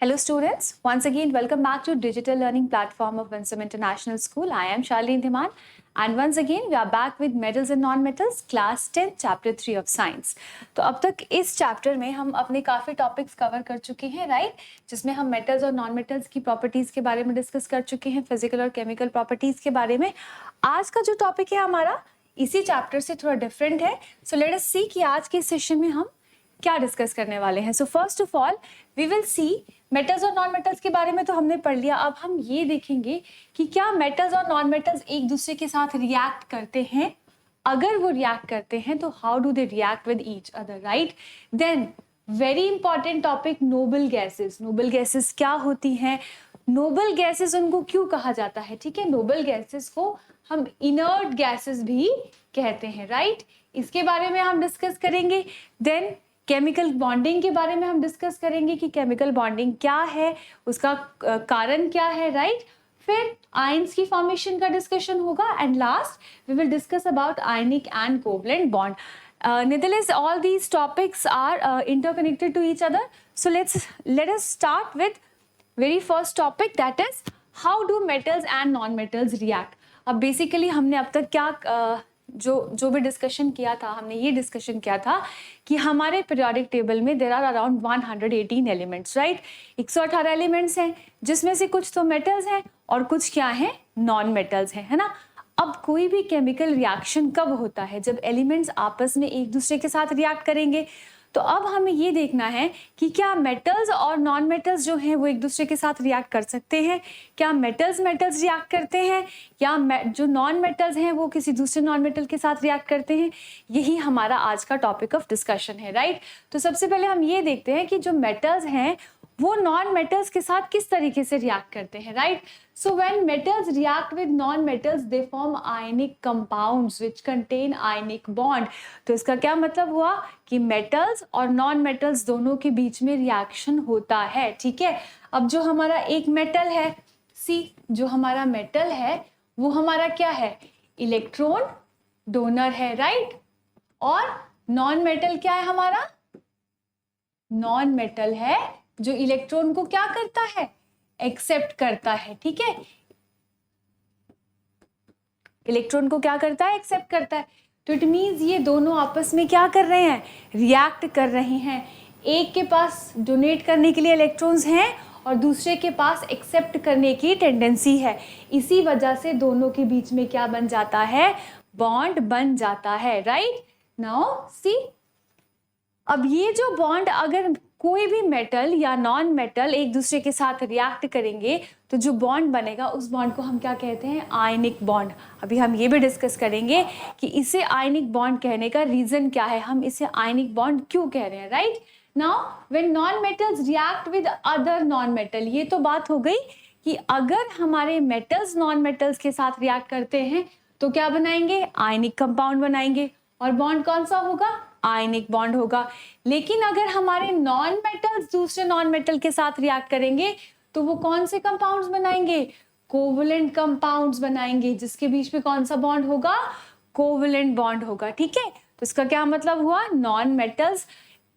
Hello students, once again welcome back to digital learning platform of Winsome International School. I am Charlene Dhiman and once again we are back with metals and non-metals class 10 chapter 3 of science. तो अब तक इस chapter में हम अपने काफ़ी topics cover कर चुके हैं राइट, जिसमें हम मेटल्स और नॉन मेटल्स की प्रॉपर्टीज़ के बारे में डिस्कस कर चुके हैं, फिजिकल और केमिकल प्रॉपर्टीज़ के बारे में। आज का जो टॉपिक है हमारा इसी चैप्टर से थोड़ा डिफरेंट है। सो लेट अस सी कि आज के सेशन में हम क्या डिस्कस करने वाले हैं। So first of all we will see metals और नॉन मेटल्स के बारे में तो हमने पढ़ लिया। अब हम ये देखेंगे कि क्या मेटल्स और नॉन मेटल्स एक दूसरे के साथ रिएक्ट करते हैं। अगर वो रिएक्ट करते हैं तो how do they react with each other, right. Then very important topic, noble gases. Noble gases क्या होती हैं, नोबल गैसेस उनको क्यों कहा जाता है, ठीक है। नोबल गैसेस को हम इनर्ट गैसेस भी कहते हैं, राइट। इसके बारे में हम डिस्कस करेंगे। देन केमिकल बॉन्डिंग के बारे में हम डिस्कस करेंगे कि केमिकल बॉन्डिंग क्या है, उसका कारण क्या है, राइट। फिर आयंस की फॉर्मेशन का डिस्कशन होगा and last we will discuss about ionic and covalent bond. Nevertheless, all these topics are interconnected to each other. So let us start with very first topic, that is how do metals and non-metals react. अब basically हमने अब तक क्या जो भी discussion किया था, हमने ये डिस्कशन किया था कि हमारे पीरियोडिक टेबल में there are around 118 elements, right. 118 elements हैं जिसमें से कुछ तो मेटल्स हैं और कुछ क्या हैं, नॉन मेटल्स हैं, है ना। अब कोई भी केमिकल रिएक्शन कब होता है, जब एलिमेंट्स आपस में एक दूसरे के साथ रिएक्ट करेंगे। तो अब हमें ये देखना है कि क्या मेटल्स और नॉन मेटल्स जो हैं वो एक दूसरे के साथ रिएक्ट कर सकते हैं, क्या मेटल्स रिएक्ट करते हैं, या जो नॉन मेटल्स हैं वो किसी दूसरे नॉन मेटल के साथ रिएक्ट करते हैं। यही हमारा आज का टॉपिक ऑफ डिस्कशन है, राइट। तो सबसे पहले हम ये देखते हैं कि जो मेटल्स हैं वो नॉन मेटल्स के साथ किस तरीके से रिएक्ट करते हैं, right. So when metals react with non metals they form ionic compounds which contain ionic bond. तो इसका क्या मतलब हुआ कि मेटल्स और नॉन मेटल्स दोनों के बीच में रिएक्शन होता है, ठीक है। अब जो हमारा एक मेटल है सी, जो हमारा मेटल है वो हमारा क्या है, इलेक्ट्रॉन डोनर है, राइट। और नॉन मेटल क्या है हमारा, नॉन मेटल है जो इलेक्ट्रॉन को क्या करता है, एक्सेप्ट करता है, ठीक है। इलेक्ट्रॉन को क्या करता है, एक्सेप्ट करता है। तो इट मींस ये दोनों आपस में क्या कर रहे हैं, रिएक्ट कर रहे हैं। एक के पास डोनेट करने के लिए इलेक्ट्रॉन्स हैं और दूसरे के पास एक्सेप्ट करने की टेंडेंसी है। इसी वजह से दोनों के बीच में क्या बन जाता है, बॉन्ड बन जाता है, राइट। नाउ सी, अब ये जो बॉन्ड अगर कोई भी मेटल या नॉन मेटल एक दूसरे के साथ रिएक्ट करेंगे तो जो बॉन्ड बनेगा उस बॉन्ड को हम क्या कहते हैं, आयनिक बॉन्ड। अभी हम ये भी डिस्कस करेंगे कि इसे आयनिक बॉन्ड कहने का रीजन क्या है, हम इसे आयनिक बॉन्ड क्यों कह रहे हैं, right. Now when non metals react with other non metal, ये तो बात हो गई कि अगर हमारे मेटल्स नॉन मेटल्स के साथ रिएक्ट करते हैं तो क्या बनाएंगे, आयनिक कंपाउंड बनाएंगे और बॉन्ड कौन सा होगा, आयनिक बॉन्ड होगा। लेकिन अगर हमारे नॉन मेटल्स दूसरे नॉन मेटल के साथ रिएक्ट करेंगे तो वो कौन से कंपाउंड्स बनाएंगे, कोवलेंट कंपाउंड्स बनाएंगे, जिसके बीच में कौन सा बॉन्ड होगा, कोवलेंट बॉन्ड होगा, ठीक है। तो इसका क्या मतलब हुआ, नॉन मेटल्स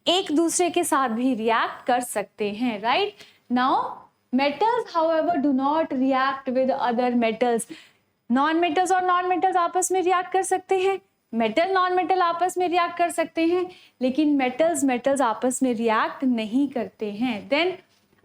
एक दूसरे के साथ भी रिएक्ट कर सकते हैं, right. Now metals however do not react with other metals. Non metals और नॉन मेटल्स आपस में रिएक्ट कर सकते हैं, मेटल नॉन मेटल आपस में रिएक्ट कर सकते हैं, लेकिन मेटल्स आपस में रिएक्ट नहीं करते हैं। देन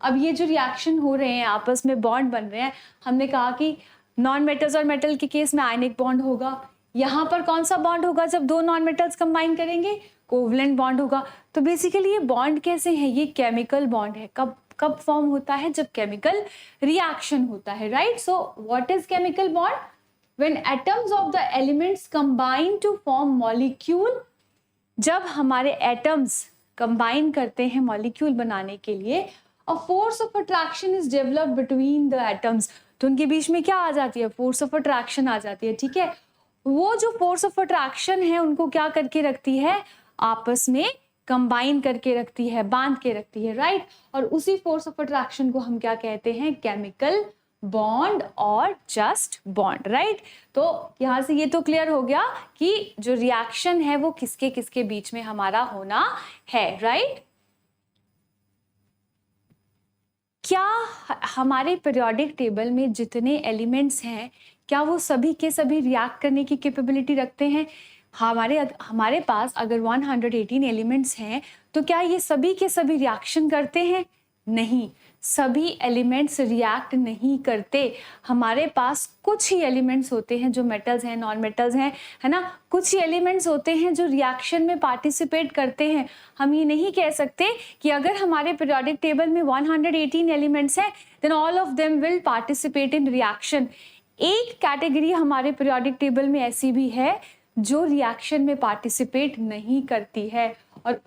अब ये जो रिएक्शन हो रहे हैं, आपस में बॉन्ड बन रहे हैं, हमने कहा कि नॉन मेटल्स और मेटल के केस में आयनिक बॉन्ड होगा। यहाँ पर कौन सा बॉन्ड होगा, जब दो नॉन मेटल्स कंबाइन करेंगे कोवलेंट बॉन्ड होगा। तो बेसिकली ये बॉन्ड कैसे है, ये केमिकल बॉन्ड है। कब फॉर्म होता है, जब केमिकल रिएक्शन होता है, right. So what is chemical bond, when atoms of the elements combine to form molecule, जब हमारे एटम्स कंबाइन करते हैं मॉलिक्यूल बनाने के लिए, a force of attraction is developed between the atoms, तो उनके बीच में क्या आ जाती है, फोर्स ऑफ अट्रैक्शन आ जाती है, ठीक है। वो जो फोर्स ऑफ अट्रैक्शन है उनको क्या करके रखती है, आपस में कंबाइन करके रखती है, बांध के रखती है, राइट। और उसी फोर्स ऑफ अट्रैक्शन को हम क्या कहते हैं, केमिकल बॉन्ड और जस्ट बॉन्ड, राइट। तो यहां से ये तो क्लियर हो गया कि जो रिएक्शन है वो किसके किसके बीच में हमारा होना है, राइट। हमारे पीरियोडिक टेबल में जितने एलिमेंट्स हैं, क्या वो सभी के सभी रिएक्ट करने की कैपेबिलिटी रखते हैं? हमारे पास अगर 118 एलिमेंट्स हैं, तो क्या ये सभी के सभी रिएक्शन करते हैं? नहीं, सभी एलिमेंट्स रिएक्ट नहीं करते। हमारे पास कुछ ही एलिमेंट्स होते हैं जो मेटल्स हैं, नॉन मेटल्स हैं, है ना। कुछ ही एलिमेंट्स होते हैं जो रिएक्शन में पार्टिसिपेट करते हैं। हम ये नहीं कह सकते कि अगर हमारे पीरियोडिक टेबल में 118 एलिमेंट्स हैं, then all of them will participate in reaction. एक कैटेगरी हमारे पीरियोडिक टेबल में ऐसी भी है जो रिएक्शन में पार्टिसिपेट नहीं करती है, और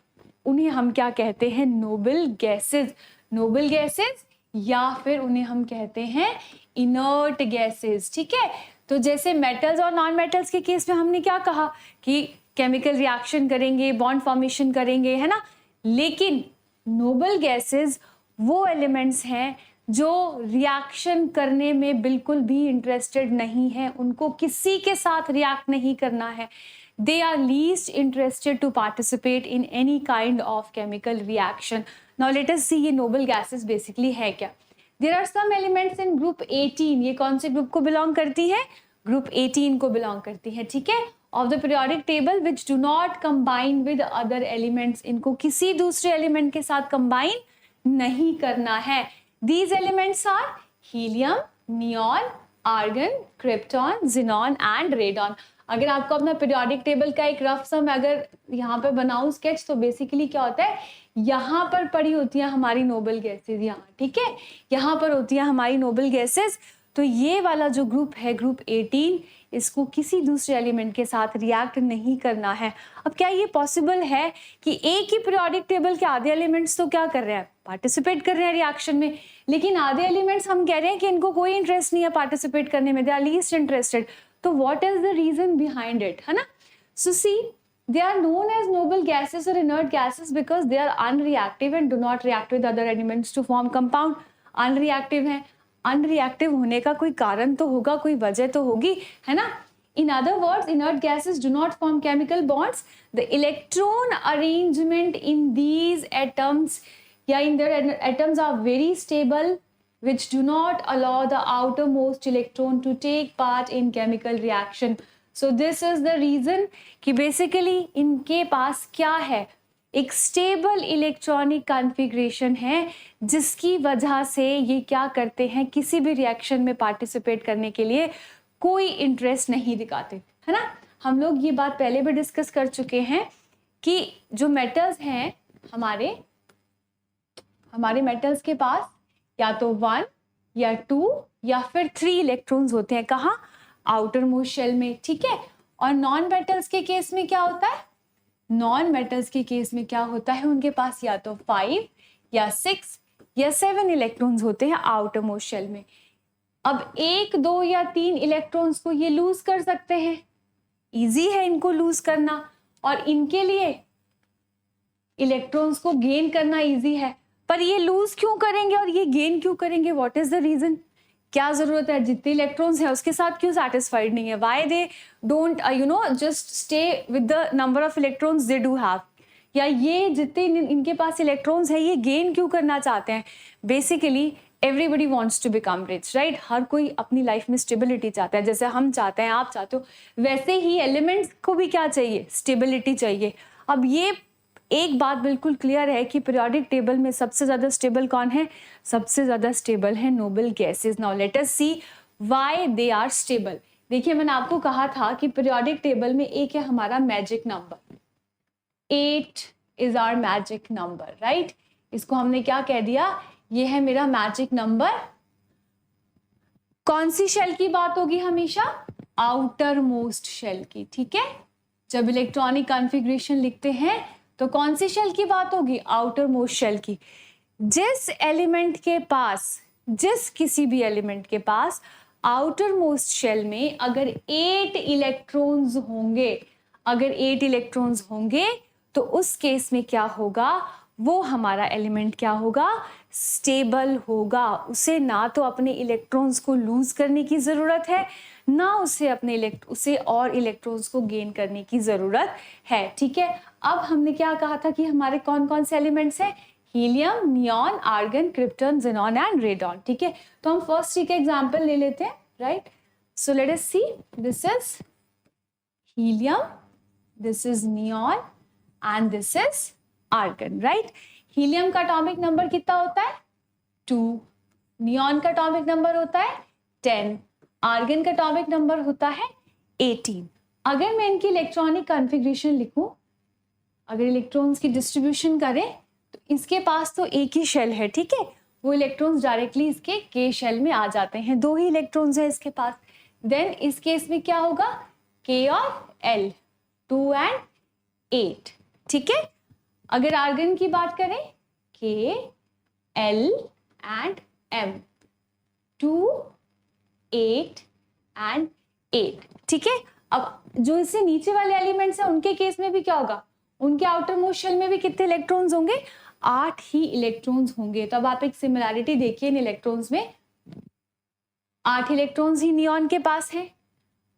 उन्हें हम क्या कहते हैं? Nobel gases. नोबल गैसेस, या फिर उन्हें हम कहते हैं इनर्ट गैसेस। ठीक है, तो जैसे मेटल्स और नॉन मेटल्स के केस में हमने क्या कहा कि केमिकल रिएक्शन करेंगे, बॉन्ड फॉर्मेशन करेंगे, है ना। लेकिन नोबल गैसेस वो एलिमेंट्स हैं जो रिएक्शन करने में बिल्कुल भी इंटरेस्टेड नहीं है, उनको किसी के साथ रिएक्ट नहीं करना है। They are least interested to participate in any kind of chemical reaction. Now let us see ये noble gases basically है क्या। There are some elements in group 18, ये कौन से ग्रुप को बिलोंग करती है? ग्रुप 18 को बिलोंग करती है, ठीक है। Of the periodic table which do not combine with other elements, इनको किसी दूसरे एलिमेंट के साथ कंबाइन नहीं करना है। These elements are helium, neon, argon, krypton, xenon and radon। अगर आपको अपना पीरियोडिक टेबल का एक रफ सम अगर यहाँ पे बनाऊं स्केच, तो बेसिकली क्या होता है, यहाँ पर पड़ी होती है हमारी नोबल गैसेस, यहाँ, ठीक है, यहाँ पर होती है हमारी नोबल गैसेस। तो ये वाला जो ग्रुप है, ग्रुप 18, इसको किसी दूसरे एलिमेंट के साथ रिएक्ट नहीं करना है। अब क्या ये पॉसिबल है कि एक ही पीरियोडिक टेबल के आधे एलिमेंट्स तो क्या कर रहे हैं? पार्टिसिपेट कर रहे हैं रिएक्शन में, लेकिन आधे एलिमेंट्स हम कह रहे हैं कि इनको कोई इंटरेस्ट नहीं है पार्टिसिपेट करने में, दे आर लीस्ट इंटरेस्टेड। तो what is the reason behind it, है ना। So see, they are known as noble gases or inert gases because they are unreactive and do not react with other elements to form compound। unreactive है, unreactive होने का कोई कारण तो होगा, कोई वजह तो होगी, है ना। In other words, inert gases do not form chemical bonds। The electron arrangement in these atoms, या in their atoms are very stable, which do not allow the outermost electron to take part in chemical reaction। So this is the reason कि basically इनके पास क्या है, एक stable electronic configuration है, जिसकी वजह से ये क्या करते हैं, किसी भी reaction में participate करने के लिए कोई interest नहीं दिखाते, है ना। हम लोग ये बात पहले भी डिस्कस कर चुके हैं कि जो मेटल्स हैं हमारे मेटल्स के पास या तो 1 या 2 या फिर 3 इलेक्ट्रॉन्स होते हैं, कहाँ? आउटर मोस्ट शेल में, ठीक है। और नॉन मेटल्स के केस में क्या होता है? नॉन मेटल्स के केस में क्या होता है, उनके पास या तो 5 या 6 या 7 इलेक्ट्रॉन्स होते हैं आउटर मोस्ट शेल में। अब 1, 2 या 3 इलेक्ट्रॉन्स को ये लूज कर सकते हैं, इजी है इनको लूज करना, और इनके लिए इलेक्ट्रॉन्स को गेन करना इजी है। पर ये लूज क्यों करेंगे और ये गेन क्यों करेंगे? What is the reason? क्या जरूरत है? जितने इलेक्ट्रॉन्स हैं उसके साथ क्यों सेटिस्फाइड नहीं है? Why they don't just stay with the number of electrons they do have, या ये जितने इनके पास इलेक्ट्रॉन्स है ये गेन क्यों करना चाहते हैं? Basically everybody wants to become rich, right. हर कोई अपनी लाइफ में स्टेबिलिटी चाहता है, जैसे हम चाहते हैं, आप चाहते हो, वैसे ही एलिमेंट्स को भी क्या चाहिए? स्टेबिलिटी चाहिए। अब ये एक बात बिल्कुल क्लियर है कि पीरियोडिक टेबल में सबसे ज्यादा स्टेबल कौन है? सबसे ज्यादा स्टेबल है noble gases. Now let us see why they are stable. देखिए, मैंने आपको कहा था कि पीरियोडिक टेबल में एक है हमारा magic number, 8 is our magic number, right. इसको हमने क्या कह दिया? ये है मेरा मैजिक नंबर। कौन सी शेल की बात होगी हमेशा? आउटर मोस्ट शेल की, ठीक है। जब इलेक्ट्रॉनिक कॉन्फ़िगरेशन लिखते हैं तो कौन सी शेल की बात होगी? आउटर मोस्ट शेल की। जिस एलिमेंट के पास, जिस किसी भी एलिमेंट के पास आउटर मोस्ट शेल में अगर 8 इलेक्ट्रॉन्स होंगे, अगर 8 इलेक्ट्रॉन्स होंगे, तो उस केस में क्या होगा? वो हमारा एलिमेंट क्या होगा? स्टेबल होगा। उसे ना तो अपने इलेक्ट्रॉन्स को लूज करने की जरूरत है, ना उसे और इलेक्ट्रॉन्स को गेन करने की जरूरत है, ठीक है। अब हमने क्या कहा था कि हमारे कौन कौन से एलिमेंट्स हैं? Helium, neon, argon, krypton, xenon and radon. ठीक है, तो हम फर्स्ट थ्री का एग्जांपल ले लेते हैं, right. So let us see, this is helium, this is neon and this is argon, right. Helium का एटॉमिक नंबर कितना होता है? 2। नियॉन का एटॉमिक नंबर होता है 10। आर्गन का एटॉमिक नंबर होता है 18। अगर मैं इनकी इलेक्ट्रॉनिक कॉन्फ़िगरेशन लिखूं, अगर इलेक्ट्रॉन्स की डिस्ट्रीब्यूशन करें, तो इसके पास तो एक ही शेल है, ठीक है, वो इलेक्ट्रॉन्स डायरेक्टली इसके के शेल में आ जाते हैं, 2 ही इलेक्ट्रॉन्स है इसके पास। देन इस केस में क्या होगा? के और एल, 2 एंड 8, ठीक है। अगर आर्गन की बात करें, के, एल एंड एम, 2, 8 एंड 8, ठीक है। अब जो इससे नीचे वाले एलिमेंट्स हैं उनके केस में भी क्या होगा? उनके आउटर मोस्ट शेल में भी कितने इलेक्ट्रॉन्स होंगे? 8 ही इलेक्ट्रॉन्स होंगे। तब आप एक सिमिलैरिटी देखिए इन इलेक्ट्रॉन्स में, 8 इलेक्ट्रॉन्स ही नियॉन के पास हैं,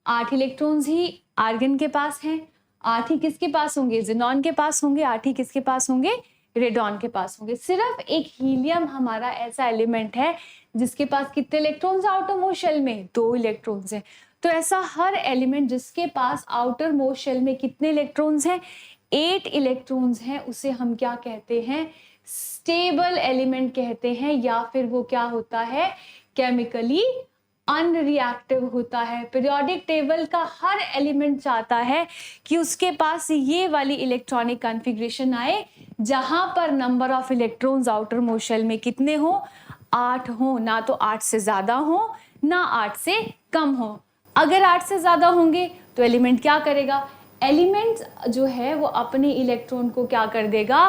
8 इलेक्ट्रॉन्स ही आर्गन के पास हैं, 8 ही किसके पास होंगे? ज़ेनॉन के पास होंगे, 8 ही किसके पास होंगे? रेडॉन के पास होंगे। सिर्फ एक हीलियम हमारा ऐसा एलिमेंट है जिसके पास कितने इलेक्ट्रॉन्स आउटर मोस्ट शेल में? 2 इलेक्ट्रॉन्स हैं। तो ऐसा हर एलिमेंट जिसके पास आउटर मोस्ट शेल में कितने इलेक्ट्रॉन्स हैं? 8 इलेक्ट्रॉन्स हैं, उसे हम क्या कहते हैं? स्टेबल एलिमेंट कहते हैं, या फिर वो क्या होता है? केमिकली अनरिएक्टिव होता है। पीरियोडिक टेबल का हर एलिमेंट चाहता है कि उसके पास ये वाली इलेक्ट्रॉनिक कॉन्फ़िगरेशन आए जहां पर number of electrons outermost shell में कितने हो? 8 हो, ना तो 8 से ज्यादा हो ना 8 से कम हो। अगर 8 से ज्यादा होंगे तो एलिमेंट क्या करेगा? एलिमेंट जो है वो अपने इलेक्ट्रॉन को क्या कर देगा?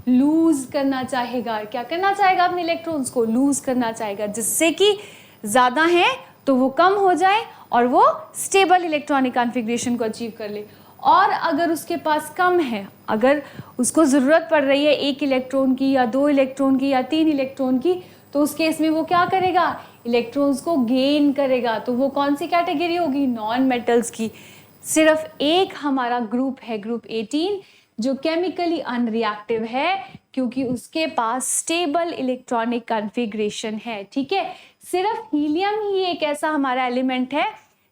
लूज करना चाहेगा। क्या करना चाहेगा? अपने इलेक्ट्रॉन्स को लूज करना चाहेगा, जिससे कि ज्यादा है तो वो कम हो जाए और वो स्टेबल इलेक्ट्रॉनिक कॉन्फ़िगरेशन को अचीव कर ले। और अगर उसके पास कम है, अगर उसको ज़रूरत पड़ रही है 1 इलेक्ट्रॉन की या 2 इलेक्ट्रॉन की या 3 इलेक्ट्रॉन की, तो उस केस में वो क्या करेगा? इलेक्ट्रॉन्स को गेन करेगा। तो वो कौन सी कैटेगरी होगी? नॉन मेटल्स की। सिर्फ एक हमारा ग्रुप है, ग्रुप 18, जो केमिकली अनरिएक्टिव है क्योंकि उसके पास स्टेबल इलेक्ट्रॉनिक कॉन्फ़िगरेशन है, ठीक है। सिर्फ हीलियम ही एक ऐसा हमारा एलिमेंट है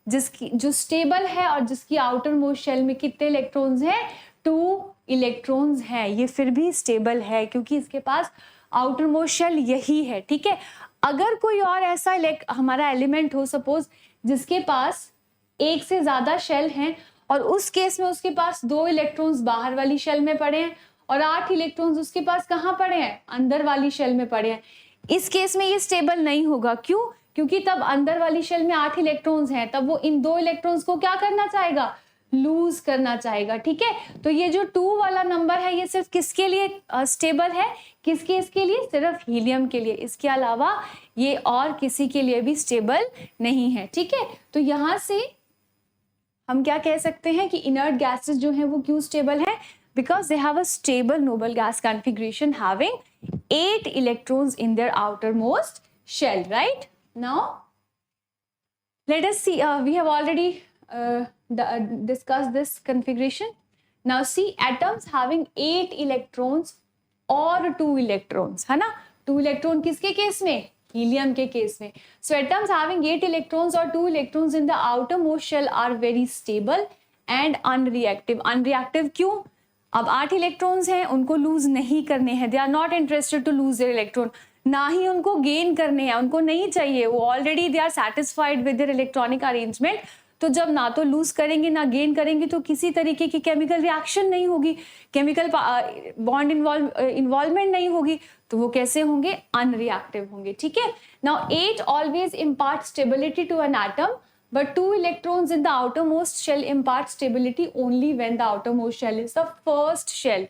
जिसकी जो स्टेबल है और जिसकी आउटर मोस्ट शेल में कितने इलेक्ट्रॉन्स हैं? 2 इलेक्ट्रॉन्स हैं। ये फिर भी स्टेबल है क्योंकि इसके पास आउटर मोस्ट शेल यही है, ठीक है। अगर कोई और ऐसा हमारा एलिमेंट हो, सपोज जिसके पास 1 से ज्यादा शेल हैं और उस केस में उसके पास 2 इलेक्ट्रॉन्स बाहर वाली शेल में पड़े हैं और 8 इलेक्ट्रॉन्स उसके पास कहाँ पड़े हैं? अंदर वाली शेल में पड़े हैं। इस केस में ये स्टेबल नहीं होगा। क्यों? क्योंकि तब अंदर वाली शेल में 8 इलेक्ट्रॉन्स हैं, तब वो इन 2 इलेक्ट्रॉन्स को क्या करना चाहेगा? लूज करना चाहेगा, ठीक है। तो ये जो 2 वाला नंबर है ये सिर्फ किसके लिए स्टेबल है? किस केस के लिए? सिर्फ हीलियम के लिए। इसके अलावा ये और किसी के लिए भी स्टेबल नहीं है, ठीक है। तो यहाँ से हम क्या कह सकते हैं कि इनर्ट गैसेस जो हैं वो क्यों स्टेबल हैं? Because they have a stable noble gas configuration having 8 electrons in their outermost shell, right? Now, let us see, we have already discussed this configuration. Now see, atoms having 8 electrons और 2 electrons, है ना? 2 electron किसके case में? Helium के case में। So atoms having 8 electrons और 2 electrons in the outermost shell are very stable and unreactive. Unreactive क्यों? अब 8 इलेक्ट्रॉन्स हैं, उनको लूज नहीं करने हैं, they are not interested to lose their electron, ना ही उनको गेन करने हैं, उनको नहीं चाहिए, वो already they are satisfied with their electronic arrangement. तो जब ना तो लूज करेंगे ना गेन करेंगे तो किसी तरीके की केमिकल रिएक्शन नहीं होगी, केमिकल बॉन्ड इन्वॉल्वमेंट नहीं होगी, तो वो कैसे होंगे? अनरिएक्टिव होंगे, ठीक है। Now 8 always impart stability to an atom, but 2 electrons in the outermost shell impart stability only when the outermost shell is the first shell.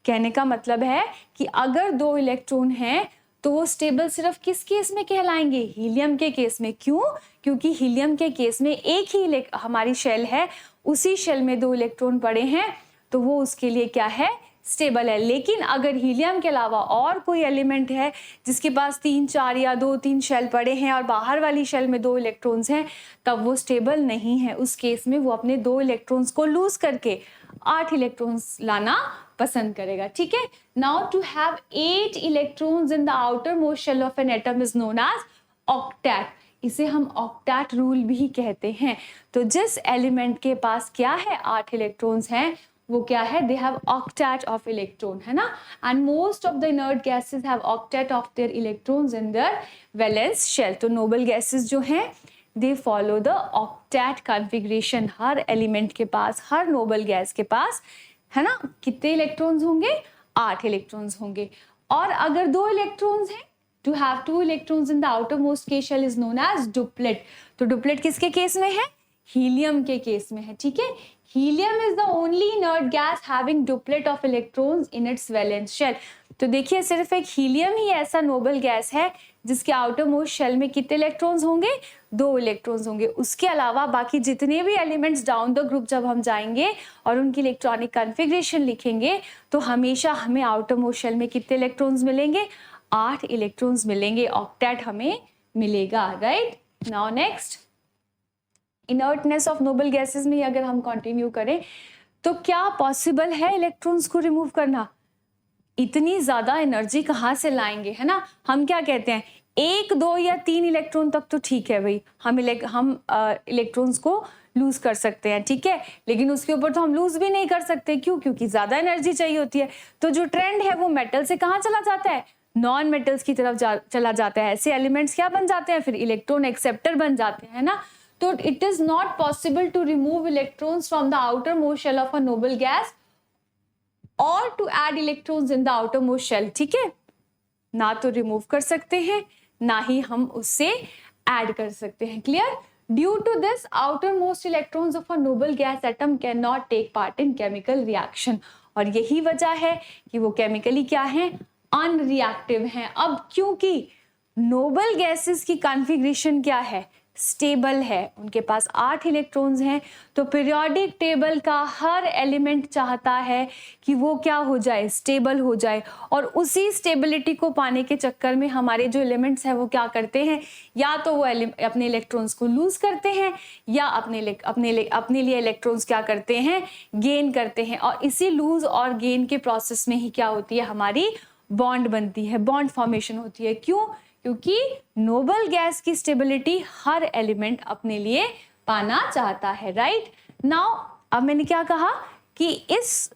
कहने का मतलब है कि अगर 2 इलेक्ट्रॉन हैं तो वो स्टेबल सिर्फ किस केस में कहलाएंगे? हीलियम के केस में। क्यों? क्योंकि हीलियम के केस में एक ही हमारी शेल है, उसी शेल में 2 इलेक्ट्रॉन पड़े हैं, तो वो उसके लिए क्या है? स्टेबल है। लेकिन अगर हीलियम के अलावा और कोई एलिमेंट है जिसके पास 3, 4 या 2, 3 शेल पड़े हैं और बाहर वाली शेल में 2 इलेक्ट्रॉन्स हैं, तब वो स्टेबल नहीं है। उस केस में वो अपने 2 इलेक्ट्रॉन्स को लूज करके 8 इलेक्ट्रॉन्स लाना पसंद करेगा, ठीक है। Now to have 8 electrons in the outermost shell of an atom is known as octet. इसे हम ऑक्टेट रूल भी कहते हैं। तो जिस एलिमेंट के पास क्या है 8 इलेक्ट्रॉन्स हैं वो क्या है, they have octet of electron, है ना। And most of the inert gases have octet of their electrons in their valence shell. तो नोबल गैसेस जो हैं they follow the octet configuration. हर एलिमेंट के पास, हर नोबल गैस के पास, है ना, कितने इलेक्ट्रॉन्स होंगे, 8 इलेक्ट्रॉन्स होंगे। और अगर 2 इलेक्ट्रॉन्स हैं, to have 2 electrons in the outermost case shell is known as duplet. तो डुप्लेट किसके केस में है, हीलियम के केस में है, ठीक है। Helium is the only inert gas having duplet of electrons in its valence shell. तो देखिए सिर्फ एक हीलियम ही ऐसा नोबल गैस है जिसके आउटर मोस्ट शेल में कितने इलेक्ट्रॉन्स होंगे, 2 इलेक्ट्रॉन्स होंगे। उसके अलावा बाकी जितने भी एलिमेंट्स डाउन द ग्रुप जब हम जाएंगे और उनकी इलेक्ट्रॉनिक कॉन्फ़िगरेशन लिखेंगे तो हमेशा हमें आउटर मोस्ट शेल में कितने इलेक्ट्रॉन्स मिलेंगे, 8 इलेक्ट्रॉन्स मिलेंगे, ऑक्टेट हमें मिलेगा, right. Now next, inertness of noble gases में अगर हम कंटिन्यू करें तो क्या पॉसिबल है इलेक्ट्रॉन्स को रिमूव करना, इतनी ज्यादा एनर्जी कहाँ से लाएंगे, है ना। हम क्या कहते हैं 1, 2 या 3 इलेक्ट्रॉन तक तो ठीक है भाई, हम इलेक्ट्रॉन्स को लूज कर सकते हैं, ठीक है, लेकिन उसके ऊपर तो हम लूज भी नहीं कर सकते, क्यों, क्योंकि ज्यादा एनर्जी चाहिए होती है। तो जो ट्रेंड है वो मेटल से कहाँ चला जाता है, नॉन मेटल्स की तरफ चला जाता है। ऐसे एलिमेंट्स क्या बन जाते हैं, फिर इलेक्ट्रॉन एक्सेप्टर बन जाते हैं ना। तो it is not possible to remove electrons from the outermost shell of a noble gas और to add electrons in the outermost shell, ठीक है। ना तो रिमूव कर सकते हैं, ना ही हम उससे ऐड कर सकते हैं, clear. Due to this outermost electrons of a noble gas atom can not take part in chemical reaction. और यही वजह है कि वो केमिकली क्या है, अनरिएक्टिव हैं। अब क्योंकि नोबल गैसेस की कॉन्फ़िगरेशन क्या है, स्टेबल है, उनके पास 8 इलेक्ट्रॉन्स हैं, तो पीरियोडिक टेबल का हर एलिमेंट चाहता है कि वो क्या हो जाए, स्टेबल हो जाए। और उसी स्टेबिलिटी को पाने के चक्कर में हमारे जो एलिमेंट्स हैं वो क्या करते हैं, या तो वो अपने इलेक्ट्रॉन्स को लूज करते हैं या अपने लिए इलेक्ट्रॉन्स क्या करते हैं, गेन करते हैं। और इसी लूज और गेन के प्रोसेस में ही क्या होती है, हमारी बॉन्ड बनती है, बॉन्ड फॉर्मेशन होती है। क्यों, क्योंकि नोबल गैस की स्टेबिलिटी हर एलिमेंट अपने लिए पाना चाहता है, राइट। नाउ अब मैंने क्या कहा कि इस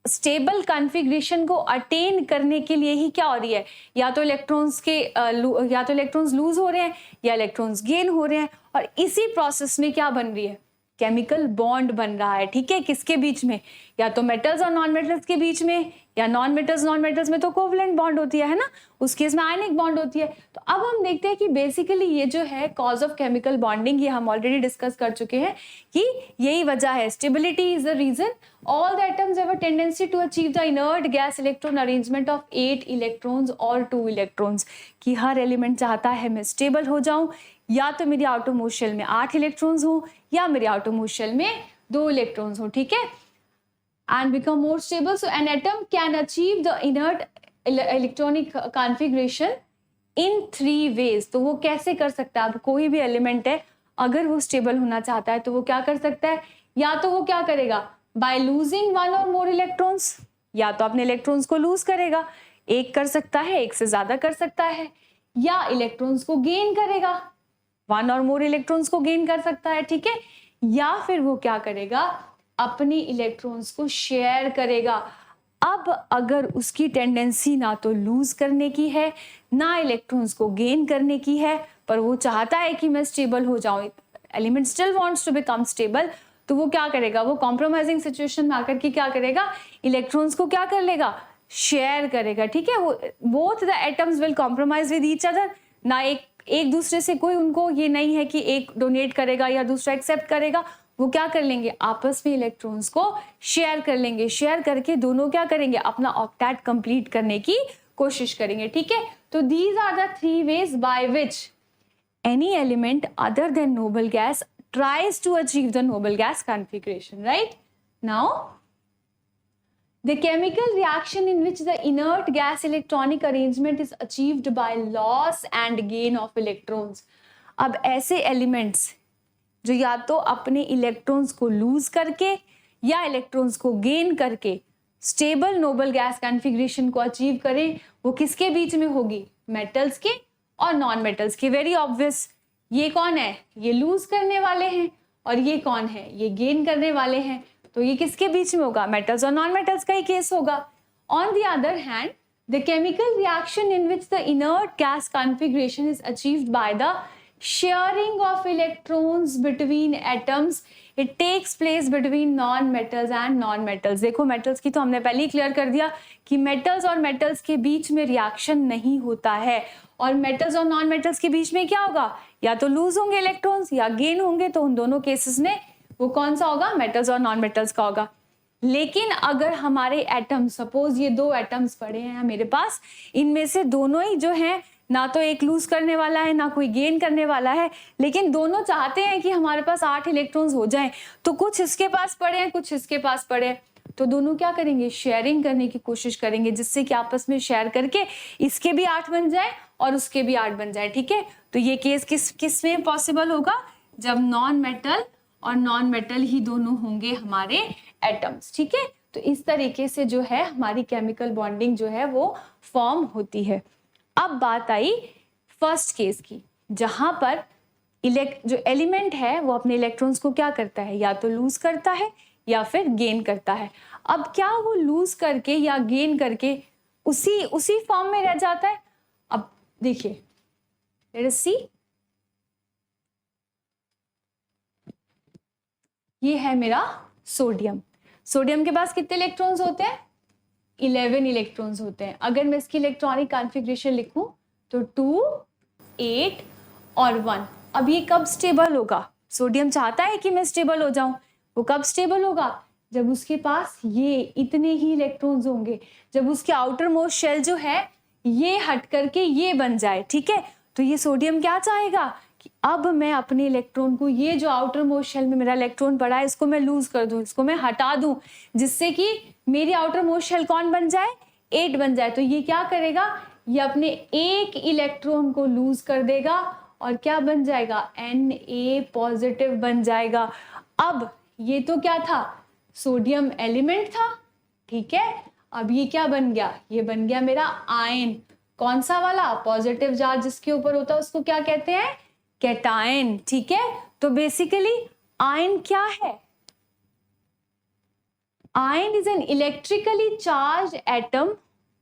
स्टेबल कॉन्फ़िगरेशन को अटेन करने के लिए ही क्या हो रही है, या तो इलेक्ट्रॉन्स लूज हो रहे हैं या इलेक्ट्रॉन्स गेन हो रहे हैं। और इसी प्रोसेस में क्या बन रही है, केमिकल बॉन्ड बन रहा है, ठीक है, किसके बीच में, या तो मेटल्स और नॉन मेटल्स के बीच में, या नॉन मेटल्स में तो कोवलेंट बॉन्ड होती है ना, उस केस में आयनिक बॉन्ड होती है। तो अब हम देखते हैं कि बेसिकली ये जो है कॉज ऑफ केमिकल बॉन्डिंग, ये हम ऑलरेडी डिस्कस कर चुके हैं कि यही वजह है, stability is the reason. All the atoms have a tendency to achieve the inert gas electron arrangement of 8 electrons और 2 इलेक्ट्रॉन्स, कि हर एलिमेंट चाहता है मैं स्टेबल हो जाऊं, या तो मेरी आउटर मोस्ट शेल में 8 इलेक्ट्रॉन्स हो या मेरी आउटर मोस्ट शेल में 2 इलेक्ट्रॉन्स हो, ठीक है, and become more stable. So an atom can achieve the inert electronic configuration in 3 ways. तो वो कैसे कर सकता है, अब कोई भी एलिमेंट है अगर वो स्टेबल होना चाहता है तो वो क्या कर सकता है, या तो वो क्या करेगा, बाय लूजिंग 1 और मोर इलेक्ट्रॉन्स, या तो अपने इलेक्ट्रॉन्स को लूज करेगा, एक कर सकता है, एक से ज्यादा कर सकता है, या इलेक्ट्रॉन्स को गेन करेगा, 1 और मोर इलेक्ट्रॉन्स को गेन कर सकता है, ठीक है, या फिर वो क्या करेगा, अपनी इलेक्ट्रॉन्स को शेयर करेगा। अब अगर उसकी टेंडेंसी ना तो लूज करने की है ना इलेक्ट्रॉन्स को गेन करने की है, पर वो चाहता है कि मैं स्टेबल हो जाऊं, element still wants to become stable, तो वो क्या करेगा, वो कॉम्प्रोमाइजिंग सिचुएशन में आकर के क्या करेगा, इलेक्ट्रॉन्स को क्या कर लेगा, शेयर करेगा, ठीक है। वो both the atoms will compromise with each other, ना एक दूसरे से कोई उनको ये नहीं है कि एक डोनेट करेगा या दूसरा एक्सेप्ट करेगा, वो क्या कर लेंगे, आपस में इलेक्ट्रॉन्स को शेयर कर लेंगे, शेयर करके दोनों क्या करेंगे, अपना ऑक्टेट कंप्लीट करने की कोशिश करेंगे, ठीक है। तो these are the 3 ways by which any element other than noble gas tries to achieve the noble gas configuration, right? Now, the chemical reaction in which the inert gas electronic arrangement is achieved by loss and gain of electrons. अब ऐसे elements जो या तो अपने electrons को loose करके या electrons को गेन करके स्टेबल नोबल गैस कॉन्फ़िगरेशन को अचीव करें, वो किसके बीच में होगी? मेटल्स के और नॉन मेटल्स के। Very obvious. ये कौन है? ये लूज करने वाले हैं, और ये कौन है? ये गेन करने वाले हैं। तो ये किसके बीच में होगा? मेटल्स और नॉन मेटल्स का ही केस होगा। On the other hand, the chemical reaction in which the inert gas configuration is achieved by the sharing of electrons between atoms, it takes place between non-metals and non-metals। देखो metals की तो हमने पहले ही clear कर दिया कि metals और metals के बीच में रिएक्शन नहीं होता है, और metals और non-metals के बीच में क्या होगा? या तो लूज होंगे इलेक्ट्रॉन्स या गेन होंगे। तो उन दोनों केसेस में वो कौन सा होगा? मेटल्स और नॉन मेटल्स का होगा। लेकिन अगर हमारे एटम, सपोज ये दो एटम्स पड़े हैं मेरे पास, इनमें से दोनों ही जो हैं, ना तो एक लूज करने वाला है ना कोई गेन करने वाला है, लेकिन दोनों चाहते हैं कि हमारे पास 8 इलेक्ट्रॉन्स हो जाएं, तो कुछ इसके पास पड़े हैं कुछ इसके पास पड़े हैं, तो दोनों क्या करेंगे? शेयरिंग करने की कोशिश करेंगे, जिससे कि आपस में शेयर करके इसके भी 8 बन जाए और उसके भी 8 बन जाए। ठीक है, तो ये केस किस में पॉसिबल होगा? जब नॉन मेटल और नॉन मेटल ही दोनों होंगे हमारे एटम्स। ठीक है, तो इस तरीके से जो है हमारी केमिकल बॉन्डिंग जो है वो फॉर्म होती है। अब बात आई फर्स्ट केस की, जहां पर जो एलिमेंट है वो अपने इलेक्ट्रॉन्स को क्या करता है? या तो लूज करता है या फिर गेन करता है। अब क्या वो लूज करके या गेन करके उसी फॉर्म में रह जाता है? अब देखिए, लेट अस सी, ये है मेरा सोडियम। सोडियम के पास कितने इलेक्ट्रॉन्स होते हैं? 11 इलेक्ट्रॉन्स होते हैं। अगर मैं इसकी इलेक्ट्रॉनिक कॉन्फ़िगरेशन लिखूं तो 2, 8 और 1। अब ये कब स्टेबल होगा? सोडियम चाहता है कि मैं स्टेबल हो जाऊं। वो कब स्टेबल होगा? जब उसके पास ये इतने ही इलेक्ट्रॉन्स होंगे, जब उसके आउटर मोस्ट शेल जो है ये हट करके ये बन जाए। ठीक है, तो ये सोडियम क्या चाहेगा कि अब मैं अपने इलेक्ट्रॉन को, ये जो आउटर मोस्ट शेल में मेरा इलेक्ट्रॉन पड़ा है, इसको मैं लूज कर दूं, इसको मैं हटा दूं, जिससे कि मेरी आउटर मोस्ट शेल कौन बन जाए? 8 बन जाए। तो ये क्या करेगा? ये अपने एक इलेक्ट्रॉन को लूज कर देगा और क्या बन जाएगा? Na पॉजिटिव बन जाएगा। अब ये तो क्या था? सोडियम एलिमेंट था। ठीक है, अब ये क्या बन गया? ये बन गया मेरा आयन। कौन सा वाला? पॉजिटिव चार्ज जिसके ऊपर होता है उसको क्या कहते हैं? कैटायन। ठीक है, तो बेसिकली आयन क्या है? Ion is an electrically charge atom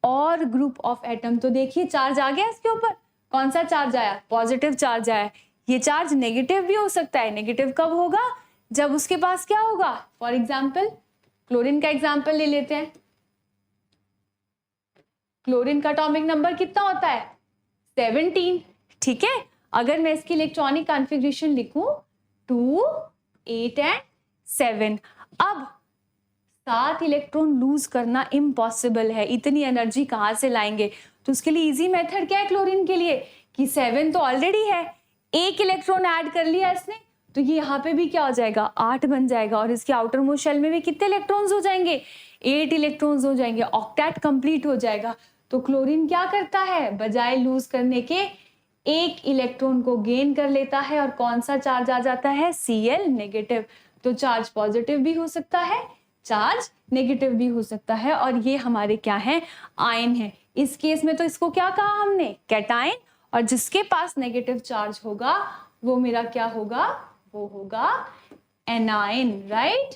और ग्रुप ऑफ एटम। तो देखिए चार्ज आ गया इसके ऊपर। कौन सा चार्ज आया? पॉजिटिव चार्ज आया। ये चार्ज नेगेटिव भी हो सकता है। नेगेटिव कब होगा? जब उसके पास क्या होगा? फॉर एग्जाम्पल क्लोरीन का एग्जाम्पल ले लेते हैं। क्लोरीन का एटॉमिक नंबर कितना होता है? 17। ठीक है, अगर मैं इसकी इलेक्ट्रॉनिक कॉन्फ़िगरेशन लिखूं 2, 8 एंड 7, अब 7 इलेक्ट्रॉन लूज करना इम्पॉसिबल है। इतनी एनर्जी कहां से लाएंगे? तो उसके लिए इजी मेथड क्या है क्लोरीन के लिए? कि 7 तो ऑलरेडी है, एक इलेक्ट्रॉन ऐड कर लिया इसने, तो ये यहाँ पे भी क्या हो जाएगा? 8 बन जाएगा। और इसके आउटर मोस्ट शेल में भी कितने इलेक्ट्रॉन्स हो जाएंगे? 8 इलेक्ट्रॉन्स हो जाएंगे। ऑक्टेट कंप्लीट हो जाएगा। तो क्लोरीन क्या करता है? बजाय लूज करने के एक इलेक्ट्रॉन को गेन कर लेता है, और कौन सा चार्ज आ जाता है? Cl negative. तो चार्ज पॉजिटिव भी हो सकता है, चार्ज नेगेटिव भी हो सकता है, और ये हमारे क्या है? आयन है। इस केस में तो इसको क्या कहा हमने? कैटायन। और जिसके पास नेगेटिव चार्ज होगा वो मेरा क्या होगा? वो होगा anion. Right?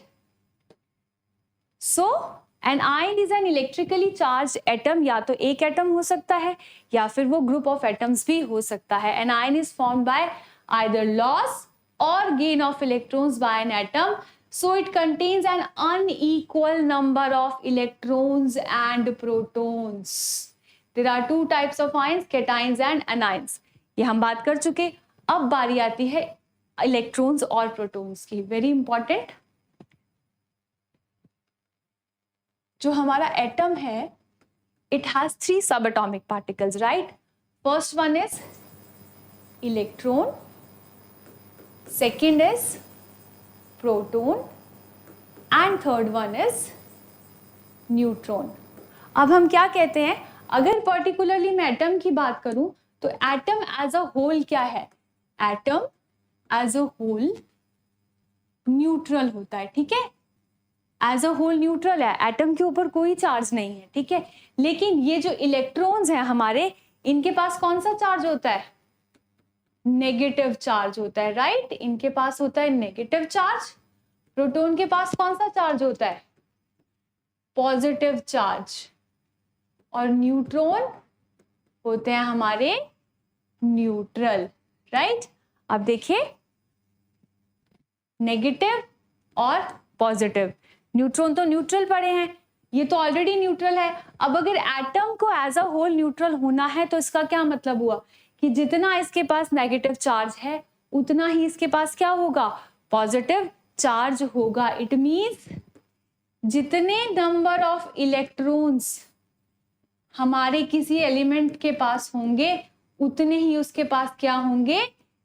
So an ion is an electrically charge atom. या तो एक एटम हो सकता है या फिर वो ग्रुप ऑफ एटम्स भी हो सकता है। An ion is formed by either loss or gain of electrons by an atom, so it contains an unequal number of electrons and protons. There are two types of ions, cations and anions. ये हम बात कर चुके। अब बारी आती है electrons और प्रोटॉन्स की। Very important. जो हमारा एटम है, it has 3 subatomic particles, right? First one is electron, second is proton and third one is neutron. अब हम क्या कहते हैं? अगर पर्टिकुलरली मैं एटम की बात करूं तो एटम एज अ होल क्या है? Atom as a whole neutral होता है। ठीक है, एज अ होल न्यूट्रल है, एटम के ऊपर कोई चार्ज नहीं है, ठीक है। लेकिन ये जो इलेक्ट्रॉन्स हैं हमारे, इनके पास कौन सा चार्ज होता है? नेगेटिव चार्ज होता है, राइट। इनके पास होता है नेगेटिव चार्ज। प्रोटॉन के पास कौन सा चार्ज होता है? Positive charge. और न्यूट्रॉन होते हैं हमारे न्यूट्रल, राइट। अब देखिए, नेगेटिव और पॉजिटिव। न्यूट्रॉन तो न्यूट्रल पड़े हैं, ये तो ऑलरेडी न्यूट्रल है। अब अगर एटम को एज अ होल न्यूट्रल होना है तो इसका क्या मतलब हुआ कि जितना इसके पास नेगेटिव चार्ज है उतना ही इसके पास क्या होगा? पॉजिटिव चार्ज होगा। इट मींस जितने नंबर ऑफ इलेक्ट्रॉन्स हमारे किसी एलिमेंट के पास होंगे उतने ही उसके पास क्या होंगे?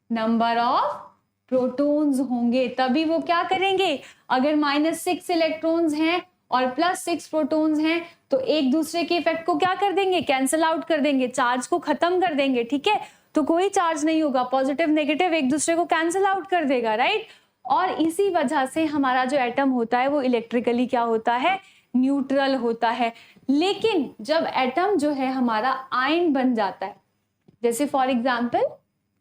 नंबर ऑफ प्रोटॉन्स होंगे। तभी वो क्या करेंगे? अगर -6 इलेक्ट्रॉन्स हैं और +6 प्रोटॉन्स हैं तो एक दूसरे के इफेक्ट को क्या कर देंगे? कैंसिल आउट कर देंगे, चार्ज को खत्म कर देंगे, ठीक है। तो कोई चार्ज नहीं होगा, पॉजिटिव नेगेटिव एक दूसरे को कैंसिल आउट कर देगा, राइट। और इसी वजह से हमारा जो एटम होता है वो इलेक्ट्रिकली क्या होता है? न्यूट्रल होता है। लेकिन जब एटम जो है हमारा आयन बन जाता है, जैसे for example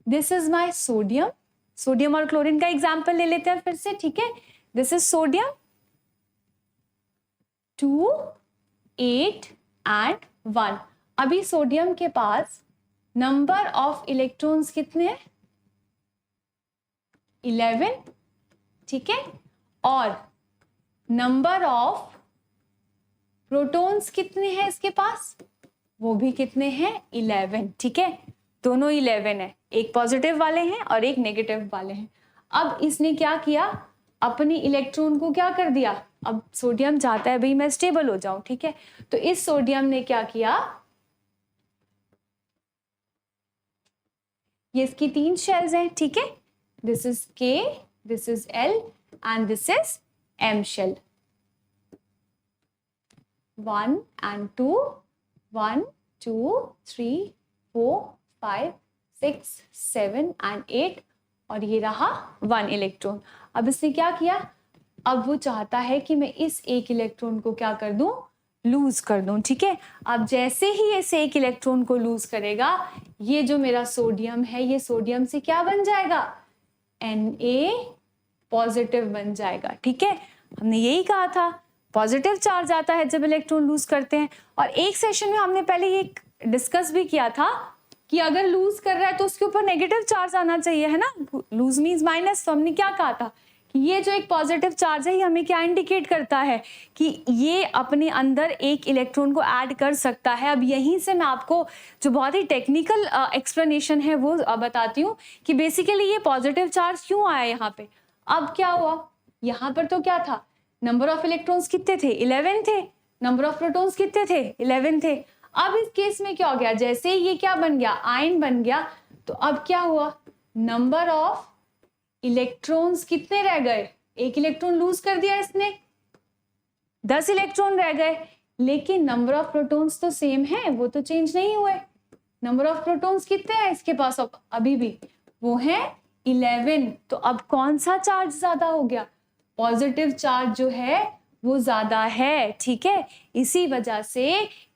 this is my sodium, sodium और क्लोरीन का एग्जाम्पल ले लेते हैं फिर से, ठीक है। This is sodium 2, 8 and 1। अभी सोडियम के पास नंबर ऑफ इलेक्ट्रॉन्स कितने हैं? 11, ठीक है। और नंबर ऑफ प्रोटॉन्स कितने हैं इसके पास? वो भी कितने हैं? 11, ठीक है। दोनों 11 है, एक पॉजिटिव वाले हैं और एक नेगेटिव वाले हैं। अब इसने क्या किया? अपने इलेक्ट्रॉन को क्या कर दिया? अब सोडियम चाहता है भाई मैं स्टेबल हो जाऊं, ठीक है। तो इस सोडियम ने क्या किया? ये इसकी 3 शेल्स हैं, ठीक है। This is K, this is L and this is M shell. 1 and 2, 1, 2, 3, 4, 5, 6, 7 and 8 और ये रहा 1 इलेक्ट्रॉन। अब इसने क्या किया? अब वो चाहता है कि मैं इस एक इलेक्ट्रॉन को क्या कर दूं? लूज कर दूं, ठीक है। अब जैसे ही इस एक इलेक्ट्रॉन को लूज करेगा, ये जो मेरा सोडियम है ये सोडियम से क्या बन जाएगा? Na पॉजिटिव बन जाएगा, ठीक है। हमने यही कहा था, पॉजिटिव चार्ज आता है जब इलेक्ट्रॉन लूज करते हैं। और एक सेशन में हमने पहले ये डिस्कस भी किया था कि अगर लूज कर रहा है तो उसके ऊपर नेगेटिव चार्ज आना चाहिए, है ना। Lose means minus. तो हमने क्या कहा था कि ये जो एक पॉजिटिव चार्ज है ये हमें क्या इंडिकेट करता है कि ये अपने अंदर एक इलेक्ट्रॉन को ऐड कर सकता है। अब यहीं से मैं आपको जो बहुत ही टेक्निकल एक्सप्लेनेशन है वो बताती हूँ कि बेसिकली ये पॉजिटिव चार्ज क्यों आया यहाँ पे। अब क्या हुआ? यहाँ पर तो क्या था? नंबर ऑफ इलेक्ट्रॉन्स कितने थे? 11 थे। नंबर ऑफ प्रोटॉन्स कितने थे? 11 थे। अब इस केस में क्या हो गया? जैसे ये क्या बन गया? आयन बन गया। तो अब क्या हुआ? नंबर ऑफ इलेक्ट्रॉन्स कितने रह गए? एक इलेक्ट्रॉन लूज कर दिया इसने, 10 इलेक्ट्रॉन रह गए। लेकिन नंबर ऑफ प्रोटॉन्स तो सेम है, वो तो चेंज नहीं हुए। नंबर ऑफ प्रोटॉन्स कितने हैं इसके पास? अभी भी वो है 11। तो अब कौन सा चार्ज ज्यादा हो गया? पॉजिटिव चार्ज जो है वो ज्यादा है, ठीक है। इसी वजह से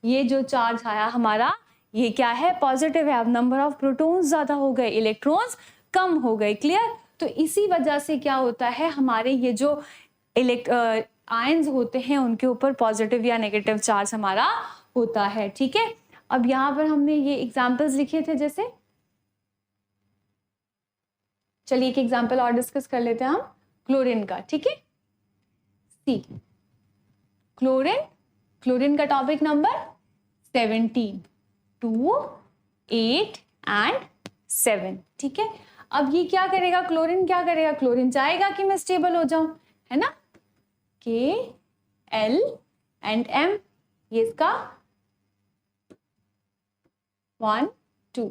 ये जो चार्ज आया हमारा ये क्या है? पॉजिटिव है। अब नंबर ऑफ प्रोटॉन्स ज्यादा हो गए, इलेक्ट्रॉन्स कम हो गए। क्लियर? तो इसी वजह से क्या होता है, हमारे ये जो आयंस होते हैं उनके ऊपर पॉजिटिव या नेगेटिव चार्ज हमारा होता है, ठीक है। अब यहाँ पर हमने ये एग्जाम्पल्स लिखे थे, जैसे चलिए एक एग्जाम्पल और डिस्कस कर लेते हैं हम क्लोरीन का, ठीक है। सी क्लोरीन का टॉपिक नंबर 17, 2, 8 एंड 7, ठीक है। अब ये क्या करेगा? क्लोरीन क्या करेगा? क्लोरीन चाहेगा कि मैं स्टेबल हो जाऊं, है ना। K, L एंड M, ये इसका 1, 2,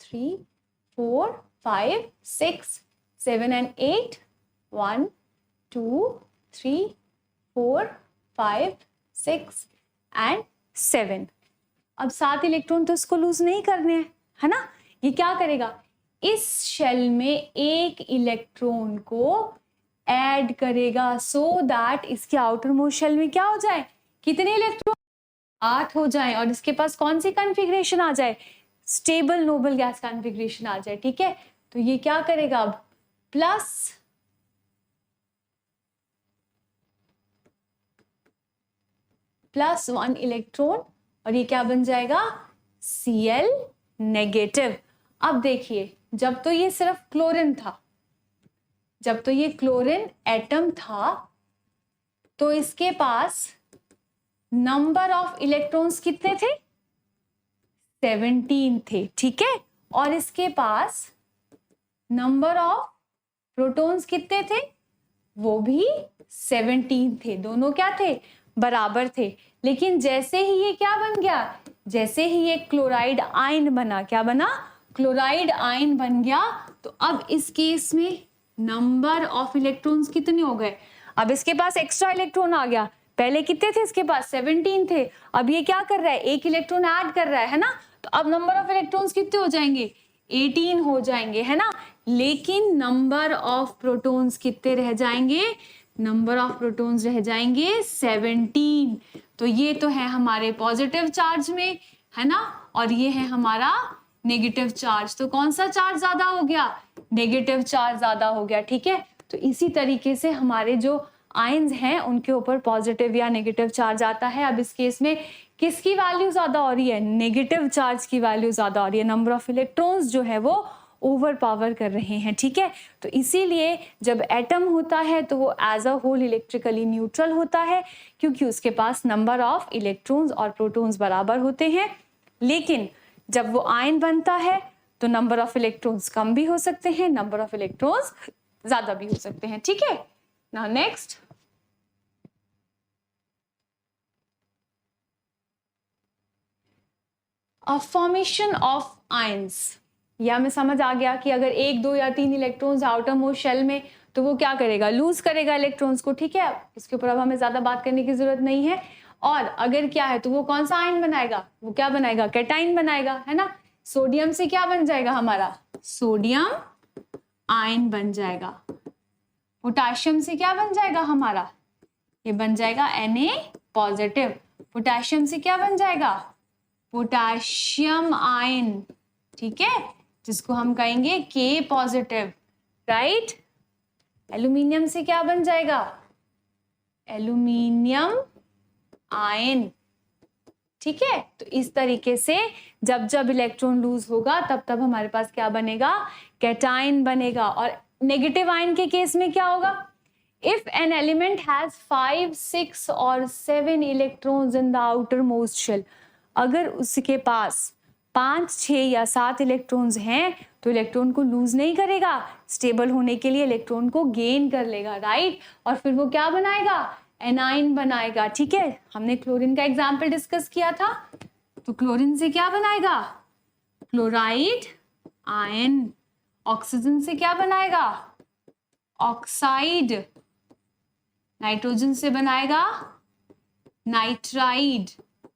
3, 4, 5, 6, 7 and 8, 1, 2, 3, 4, 5, 6 and 7। अब 7 इलेक्ट्रॉन तो इसको लूज नहीं करने हैं, है ना। ये क्या करेगा? इस शेल में एक इलेक्ट्रॉन को ऐड करेगा सो दैट इसके आउटर मोस्ट शेल में क्या हो जाए, कितने इलेक्ट्रॉन, 8 हो जाए, और इसके पास कौन सी कॉन्फ़िगरेशन आ जाए, स्टेबल नोबल गैस कॉन्फ़िगरेशन आ जाए। ठीक है, तो ये क्या करेगा अब, +1 इलेक्ट्रॉन, और ये क्या बन जाएगा, Cl नेगेटिव। अब देखिए, जब तो ये सिर्फ क्लोरीन था, जब तो ये क्लोरीन एटम था, तो इसके पास नंबर ऑफ इलेक्ट्रॉन्स कितने थे, 17 थे। ठीक है, और इसके पास नंबर ऑफ प्रोटॉन्स कितने थे, वो भी 17 थे, दोनों क्या थे, बराबर थे। लेकिन जैसे ही ये क्या बन गया, जैसे ही ये क्लोराइड आयन बना, क्या बना, क्लोराइड आयन बन गया, तो अब इस केस में नंबर ऑफ इलेक्ट्रॉन्स कितने हो गए, अब इसके पास एक्स्ट्रा इलेक्ट्रॉन आ गया, पहले कितने थे इसके पास, 17 थे, अब ये क्या कर रहा है, एक इलेक्ट्रॉन ऐड कर रहा है ना, तो अब नंबर ऑफ इलेक्ट्रॉन्स कितने हो जाएंगे, 18 हो जाएंगे, है ना। लेकिन नंबर ऑफ प्रोटॉन्स कितने रह जाएंगे, नंबर ऑफ प्रोटॉन्स रह जाएंगे 17। तो ये तो है हमारे पॉजिटिव चार्ज में, है ना, और ये है हमारा नेगेटिव चार्ज। तो कौन सा चार्ज ज्यादा हो गया, नेगेटिव चार्ज ज्यादा हो गया। ठीक है, तो इसी तरीके से हमारे जो आयंस हैं उनके ऊपर पॉजिटिव या नेगेटिव चार्ज आता है। अब इस केस में किसकी वैल्यू ज्यादा हो रही है, नेगेटिव चार्ज की वैल्यू ज्यादा हो रही है, नंबर ऑफ इलेक्ट्रॉन्स जो है वो ओवर पावर कर रहे हैं। ठीक है, तो इसीलिए जब एटम होता है तो वो as a whole electrically neutral होता है, क्योंकि उसके पास नंबर ऑफ इलेक्ट्रॉन्स और प्रोटॉन्स बराबर होते हैं। लेकिन जब वो आयन बनता है तो नंबर ऑफ इलेक्ट्रॉन्स कम भी हो सकते हैं, नंबर ऑफ इलेक्ट्रॉन्स ज्यादा भी हो सकते हैं। ठीक है, now next, formation of ions. या हमें समझ आ गया कि अगर 1, 2 या 3 इलेक्ट्रॉन्स आउटर मोस्ट शेल में, तो वो क्या करेगा, लूज करेगा इलेक्ट्रॉन्स को। ठीक है, इसके ऊपर अब हमें ज्यादा बात करने की जरूरत नहीं है। और अगर क्या है तो वो कौन सा आयन बनाएगा, वो क्या बनाएगा, कैटाइन बनाएगा, है ना। सोडियम से क्या बन जाएगा हमारा, सोडियम आयन बन जाएगा। पोटाशियम से क्या बन जाएगा हमारा, ये बन जाएगा Na पॉजिटिव। पोटाशियम से क्या बन जाएगा, पोटाशियम आयन। ठीक है, जिसको हम कहेंगे K पॉजिटिव, राइट। एल्यूमिनियम से क्या बन जाएगा, एल्यूमिनियम आयन। ठीक है, तो इस तरीके से जब जब इलेक्ट्रॉन लूज होगा तब तब हमारे पास क्या बनेगा, कैटाइन बनेगा। और नेगेटिव आयन के केस में क्या होगा, इफ एन एलिमेंट हैज 5, 6 और 7 electrons in the outermost shell, अगर उसके पास 5, 6 या 7 इलेक्ट्रॉन्स हैं तो इलेक्ट्रॉन को लूज नहीं करेगा, स्टेबल होने के लिए इलेक्ट्रॉन को गेन कर लेगा, राइट। और फिर वो क्या बनाएगा, एनाइन बनाएगा। ठीक है, हमने क्लोरीन का एग्जाम्पल डिस्कस किया था, तो क्लोरीन से क्या बनाएगा, क्लोराइड आयन। ऑक्सीजन से क्या बनाएगा, ऑक्साइड। नाइट्रोजन से बनाएगा नाइट्राइड।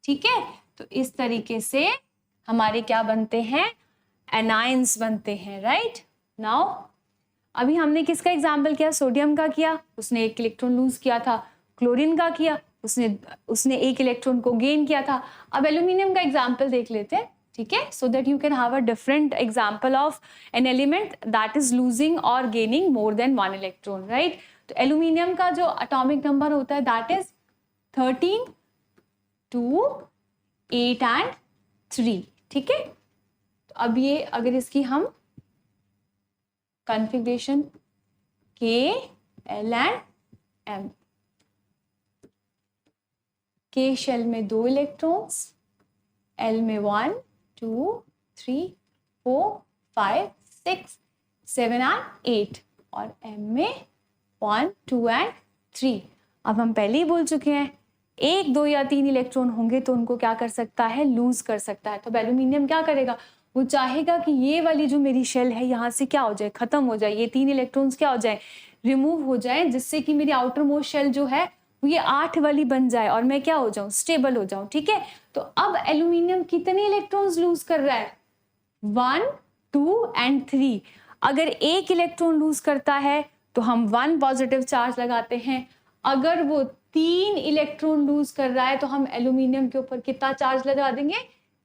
ठीक है, तो इस तरीके से हमारे क्या बनते हैं, एनाइंस बनते हैं, राइट। नाउ अभी हमने किसका एग्जाम्पल किया, सोडियम का किया, उसने 1 इलेक्ट्रॉन लूज किया था। क्लोरीन का किया, उसने 1 इलेक्ट्रॉन को गेन किया था। अब एल्यूमिनियम का एग्जाम्पल देख लेते हैं। ठीक है, so that you can have a different example of an element that is losing और gaining more than 1 electron, right. तो एल्यूमिनियम का जो एटॉमिक नंबर होता है दैट इज 13, 2, 8 एंड 3। ठीक है, तो अब ये अगर इसकी हम configuration K, L and M, K shell में 2 इलेक्ट्रॉन्स, L में 1, 2, 3, 4, 5, 6, 7 एंड 8, और M में 1, 2 एंड 3। अब हम पहले ही बोल चुके हैं 1, 2 या 3 इलेक्ट्रॉन होंगे तो उनको क्या कर सकता है, लूज कर सकता है। तो एल्यूमिनियम क्या करेगा, वो चाहेगा कि ये वाली जो मेरी शेल है यहाँ से क्या हो जाए, खत्म हो जाए, ये 3 इलेक्ट्रॉन्स क्या हो जाए, रिमूव हो जाए, जिससे कि मेरी आउटर मोस्ट शेल जो है वो ये 8 वाली बन जाए और मैं क्या हो जाऊं, स्टेबल हो जाऊं। ठीक है, तो अब एल्यूमिनियम कितने इलेक्ट्रॉन्स लूज कर रहा है, 1, 2 एंड 3। अगर 1 इलेक्ट्रॉन लूज करता है तो हम 1 पॉजिटिव चार्ज लगाते हैं। अगर वो 3 इलेक्ट्रॉन लूज कर रहा है तो हम एल्यूमिनियम के ऊपर कितना चार्ज लगा देंगे,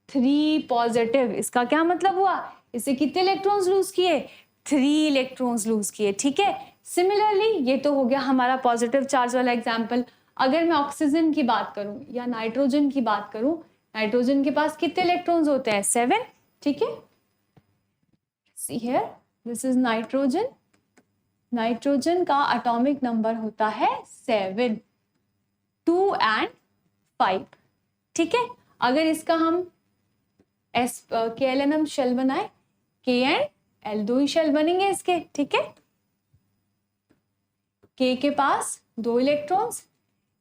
3 पॉजिटिव। इसका क्या मतलब हुआ, इसे कितने इलेक्ट्रॉन्स लूज किए, 3 इलेक्ट्रॉन्स लूज किए, ठीक है। सिमिलरली ये तो हो गया हमारा पॉजिटिव चार्ज वाला एग्जाम्पल। अगर मैं ऑक्सीजन की बात करूं या नाइट्रोजन की बात करूं, नाइट्रोजन के पास कितने इलेक्ट्रॉन्स होते हैं, 7, ठीक है। See here, this is nitrogen. Nitrogen का एटॉमिक नंबर होता है 7, 2 and 5, ठीक है। अगर इसका हम KLNM शेल बनाए, K एंड L 2 ही शेल बनेंगे इसके, ठीक है। K के पास 2 इलेक्ट्रॉन्स,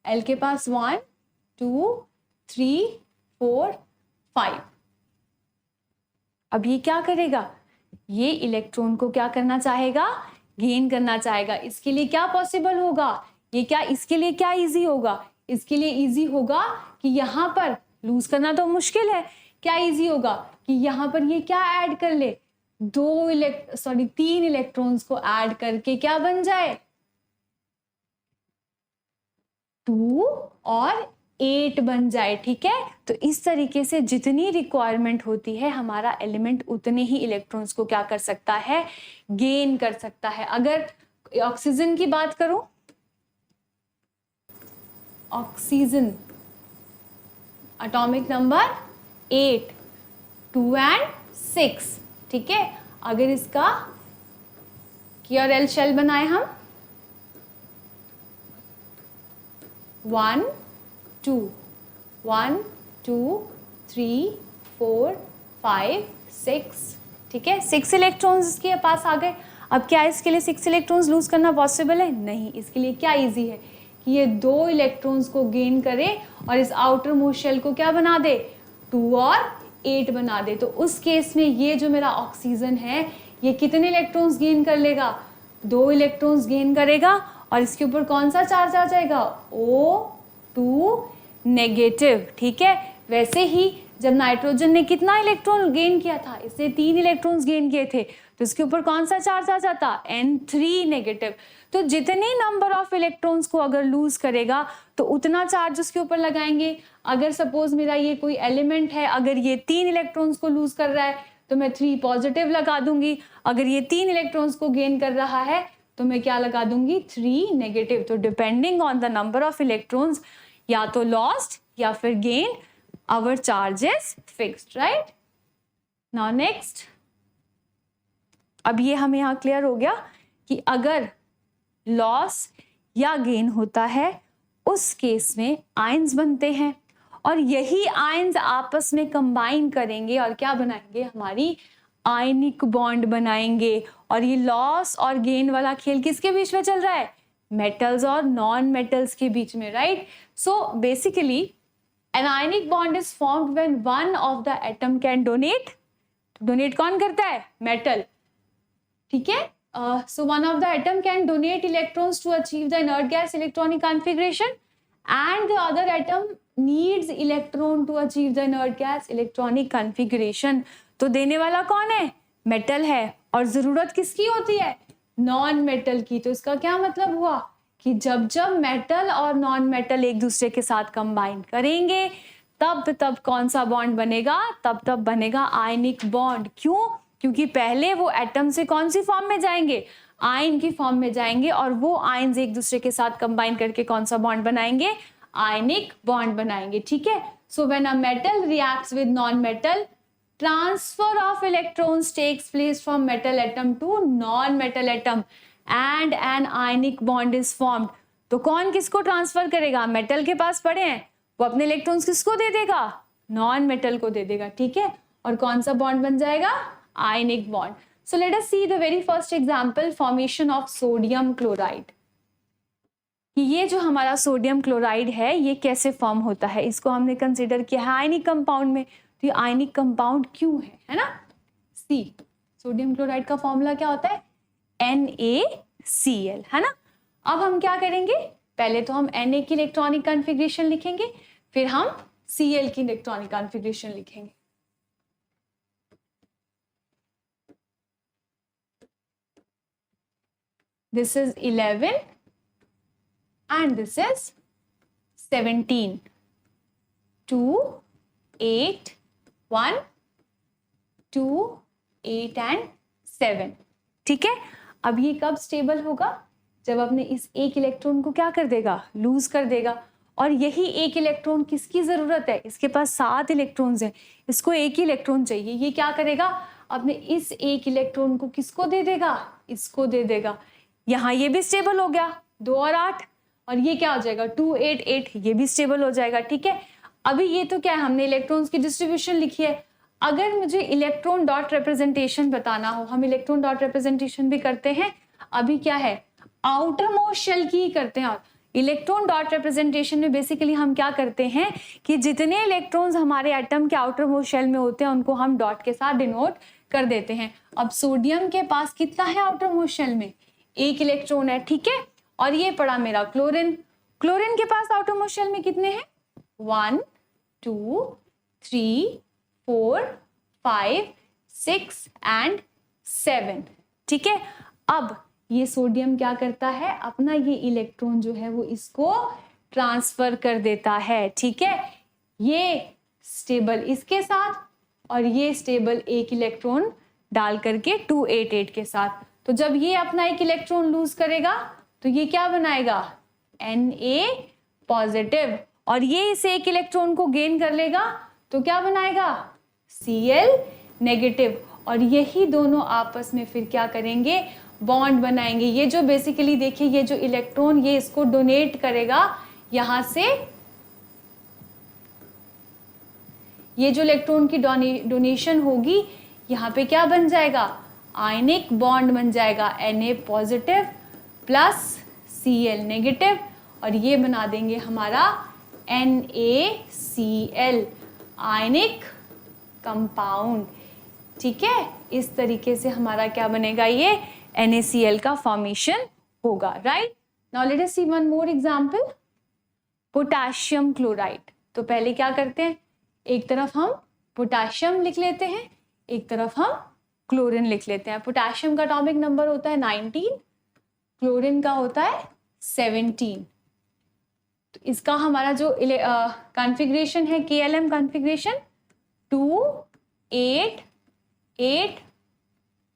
L के पास 1, 2, 3, 4, 5। अब ये क्या करेगा, ये इलेक्ट्रॉन को क्या करना चाहेगा, गेन करना चाहेगा। इसके लिए क्या पॉसिबल होगा, ये क्या, इसके लिए क्या इजी होगा, इसके लिए इजी होगा कि यहाँ पर लूज करना तो मुश्किल है, क्या इजी होगा कि यहाँ पर ये क्या ऐड कर ले, 3 इलेक्ट्रॉन्स को ऐड करके क्या बन जाए, 2 और 8 बन जाए, ठीक है। तो इस तरीके से जितनी रिक्वायरमेंट होती है हमारा एलिमेंट उतने ही इलेक्ट्रॉन्स को क्या कर सकता है, गेन कर सकता है। अगर ऑक्सीजन की बात करूं, ऑक्सीजन एटॉमिक नंबर 8, 2 and 6, ठीक है। अगर इसका K और L शेल बनाए हम, 1, 2, 1, 2, 3, 4, 5, 6, ठीक है। 6 इलेक्ट्रॉन्स इसके पास आ गए। अब क्या इसके लिए 6 इलेक्ट्रॉन्स लूज करना पॉसिबल है, नहीं। इसके लिए क्या इजी है कि ये 2 इलेक्ट्रॉन्स को गेन करे और इस आउटर मोस्ट शेल को क्या बना दे, 2 और 8 बना दे। तो उस केस में ये जो मेरा ऑक्सीजन है ये कितने इलेक्ट्रॉन्स गेन कर लेगा, 2 इलेक्ट्रॉन्स गेन करेगा और इसके ऊपर कौन सा चार्ज आ जाएगा, O2 नेगेटिव, ठीक है। वैसे ही जब नाइट्रोजन ने कितना इलेक्ट्रॉन गेन किया था, इसने 3 इलेक्ट्रॉन्स गेन किए थे, तो इसके ऊपर कौन सा चार्ज आ जाता, N3 नेगेटिव। तो जितने नंबर ऑफ इलेक्ट्रॉन्स को अगर लूज करेगा तो उतना चार्ज उसके ऊपर लगाएंगे। अगर सपोज मेरा ये कोई एलिमेंट है, अगर ये 3 इलेक्ट्रॉन्स को लूज कर रहा है तो मैं 3 पॉजिटिव लगा दूंगी। अगर ये 3 इलेक्ट्रॉन्स को गेन कर रहा है तो मैं क्या लगा दूंगी, 3 नेगेटिव। तो depending on the number of electrons, या तो लॉस्ट या फिर gain, our charge is fixed, right. Now next, अब ये हमें यहाँ क्लियर हो गया कि अगर लॉस या गेन होता है उस केस में आयंस बनते हैं और यही आयंस आपस में कंबाइन करेंगे और क्या बनाएंगे, हमारी आयनिक बॉन्ड बनाएंगे। और ये लॉस और गेन वाला खेल किसके बीच में चल रहा है, मेटल्स और नॉन मेटल्स के बीच में, right. So basically N ionic bond is formed when one of the atom can donate. Donate कौन करता है, मेटल, ठीक है। So one of the atom can donate electrons to achieve the inert gas electronic configuration and the other atom needs electron to achieve the inert gas electronic configuration. तो देने वाला कौन है, मेटल है, और जरूरत किसकी होती है, नॉन मेटल की। तो इसका क्या मतलब हुआ कि जब जब मेटल और नॉन मेटल एक दूसरे के साथ कंबाइन करेंगे तब कौन सा बॉन्ड बनेगा, तब बनेगा आयनिक बॉन्ड। क्यों, क्योंकि पहले वो एटम से कौन सी फॉर्म में जाएंगे, आयन की फॉर्म में जाएंगे, और वो आयन्स एक दूसरे के साथ कंबाइन करके कौन सा बॉन्ड बनाएंगे, आयनिक बॉन्ड बनाएंगे, ठीक है। So when a metal reacts with non metal, transfer of electrons takes place from metal atom to non metal atom and an ionic bond is formed. तो कौन किसको ट्रांसफर करेगा, मेटल के पास पड़े हैं, वो अपने इलेक्ट्रॉन्स किसको दे देगा, नॉन मेटल को दे देगा, ठीक है। और कौन सा बॉन्ड बन जाएगा, ionic bond. So let us see the very first example, formation of sodium chloride. ये जो हमारा सोडियम क्लोराइड है ये कैसे फॉर्म होता है, इसको हमने कंसीडर किया है आयनिक कंपाउंड में। तो ये आयनिक कंपाउंड क्यों है ना। सी, सोडियम क्लोराइड का फॉर्मूला क्या होता है, NaCl, है ना। अब हम क्या करेंगे, पहले तो हम Na की इलेक्ट्रॉनिक कॉन्फ़िगरेशन लिखेंगे, फिर हम Cl की इलेक्ट्रॉनिक कॉन्फ़िगरेशन लिखेंगे। this is 11 and this is 17. 2 8 1 2 8 and 7. ठीक है, अब ये कब स्टेबल होगा? जब आपने इस एक इलेक्ट्रॉन को क्या कर देगा, लूज कर देगा। और यही एक इलेक्ट्रॉन किसकी जरूरत है? इसके पास 7 इलेक्ट्रॉन्स हैं, इसको एक ही इलेक्ट्रॉन चाहिए। ये क्या करेगा, अपने इस एक इलेक्ट्रॉन को किसको दे देगा, इसको दे देगा। यहाँ ये भी स्टेबल हो गया, 2 और 8, और ये क्या हो जाएगा 2 8 8, ये भी स्टेबल हो जाएगा। ठीक है, अभी ये तो क्या है, हमने इलेक्ट्रॉन्स की डिस्ट्रीब्यूशन लिखी है। अगर मुझे इलेक्ट्रॉन डॉट रिप्रेजेंटेशन बताना हो, हम इलेक्ट्रॉन डॉट रिप्रेजेंटेशन भी करते हैं, अभी क्या है आउटर मोस्ट शेल की ही करते हैं। और इलेक्ट्रॉन डॉट रिप्रेजेंटेशन में बेसिकली हम क्या करते हैं कि जितने इलेक्ट्रॉन्स हमारे एटम के आउटर मोस्ट शेल में होते हैं उनको हम डॉट के साथ डिनोट कर देते हैं। अब सोडियम के पास कितना है आउटर मोस्ट शेल में, 1 इलेक्ट्रॉन है। ठीक है, और ये पड़ा मेरा क्लोरीन। क्लोरीन के पास आउटर मोस्ट शेल में कितने हैं, 1 2 3 4 5 6 एंड 7। ठीक है, अब ये सोडियम क्या करता है, अपना ये इलेक्ट्रॉन जो है वो इसको ट्रांसफर कर देता है। ठीक है, ये स्टेबल इसके साथ और ये स्टेबल एक इलेक्ट्रॉन डाल करके 2 8 8 के साथ। तो जब ये अपना एक इलेक्ट्रॉन लूज करेगा तो ये क्या बनाएगा, Na पॉजिटिव, और ये इस एक इलेक्ट्रॉन को गेन कर लेगा तो क्या बनाएगा, Cl नेगेटिव। और यही दोनों आपस में फिर क्या करेंगे, बॉन्ड बनाएंगे। ये जो बेसिकली देखिए ये जो इलेक्ट्रॉन ये इसको डोनेट करेगा, यहां से ये जो इलेक्ट्रॉन की डोनेशन होगी यहाँ पे क्या बन जाएगा, आयनिक बॉन्ड बन जाएगा, Na positive plus Cl negative, और ये बना देंगे हमारा NaCl आयनिक कंपाउंड। ठीक है, इस तरीके से हमारा क्या बनेगा, ये NaCl का फॉर्मेशन होगा। Right, now let us see one more example, potassium chloride. तो पहले क्या करते हैं, एक तरफ हम पोटेशियम लिख लेते हैं, एक तरफ हम क्लोरीन लिख लेते हैं। पोटेशियम का एटॉमिक नंबर होता है 19, क्लोरीन का होता है 17। तो इसका हमारा जो कॉन्फ़िगरेशन है KLM कॉन्फ़िगरेशन 2 8 8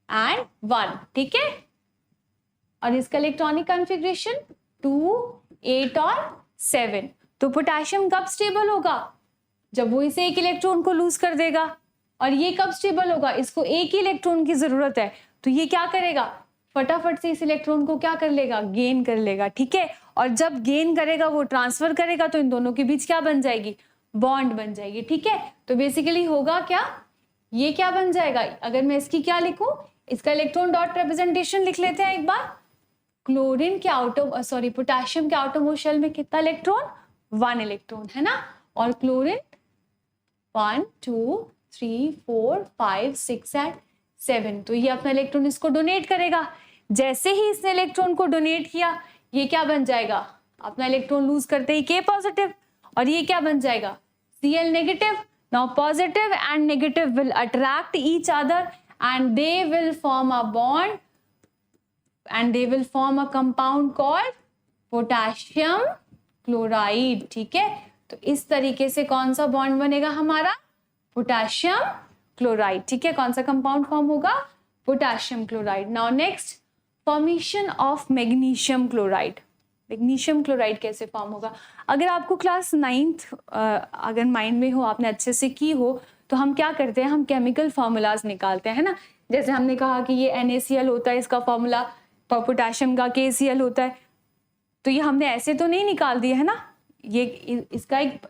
एंड 1। ठीक है, और इसका इलेक्ट्रॉनिक कॉन्फ़िगरेशन 2 8 और 7। तो पोटेशियम कब स्टेबल होगा, जब वो इसे एक इलेक्ट्रॉन को लूज कर देगा। और ये कब स्टेबल होगा, इसको एक ही इलेक्ट्रॉन की जरूरत है, तो ये क्या करेगा, फटाफट से इस इलेक्ट्रॉन को क्या कर लेगा, गेन कर लेगा। ठीक है, और जब गेन करेगा वो ट्रांसफर करेगा तो इन दोनों के बीच क्या बन जाएगी, बॉन्ड बन जाएगी। ठीक है, तो बेसिकली होगा क्या, ये क्या बन जाएगा, अगर मैं इसकी क्या लिखूं, इसका इलेक्ट्रॉन डॉट रिप्रेजेंटेशन लिख लेते हैं एक बार। क्लोरीन के पोटेशियम के आउटर मोस्ट शेल में कितना इलेक्ट्रॉन, 1 इलेक्ट्रॉन है ना, और क्लोरीन 1 2 3 4 5 6 एंड 7। तो ये अपना इलेक्ट्रॉन इसको डोनेट करेगा। जैसे ही इसने इलेक्ट्रॉन को डोनेट किया, ये क्या बन जाएगा, अपना इलेक्ट्रॉन लूज करते ही K पॉजिटिव, और ये क्या बन जाएगा, Cl negative. Now positive and negative will attract each other and they will form a bond and they will form a compound called potassium chloride। ठीक है, तो इस तरीके से कौन सा बॉन्ड बनेगा हमारा, पोटेशियम क्लोराइड। ठीक है, कौन सा कंपाउंड फॉर्म होगा, potassium chloride. Now next, formation of magnesium chloride. Magnesium chloride कैसे फॉर्म होगा, अगर आपको क्लास 9th अगर माइंड में हो, आपने अच्छे से की हो, तो हम क्या करते हैं, हम केमिकल फार्मूलाज निकालते हैं ना। जैसे हमने कहा कि ये NaCl होता है, इसका फॉर्मूला, पोटेशियम का KCl होता है। तो ये हमने ऐसे तो नहीं निकाल दिया है ना, ये इसका एक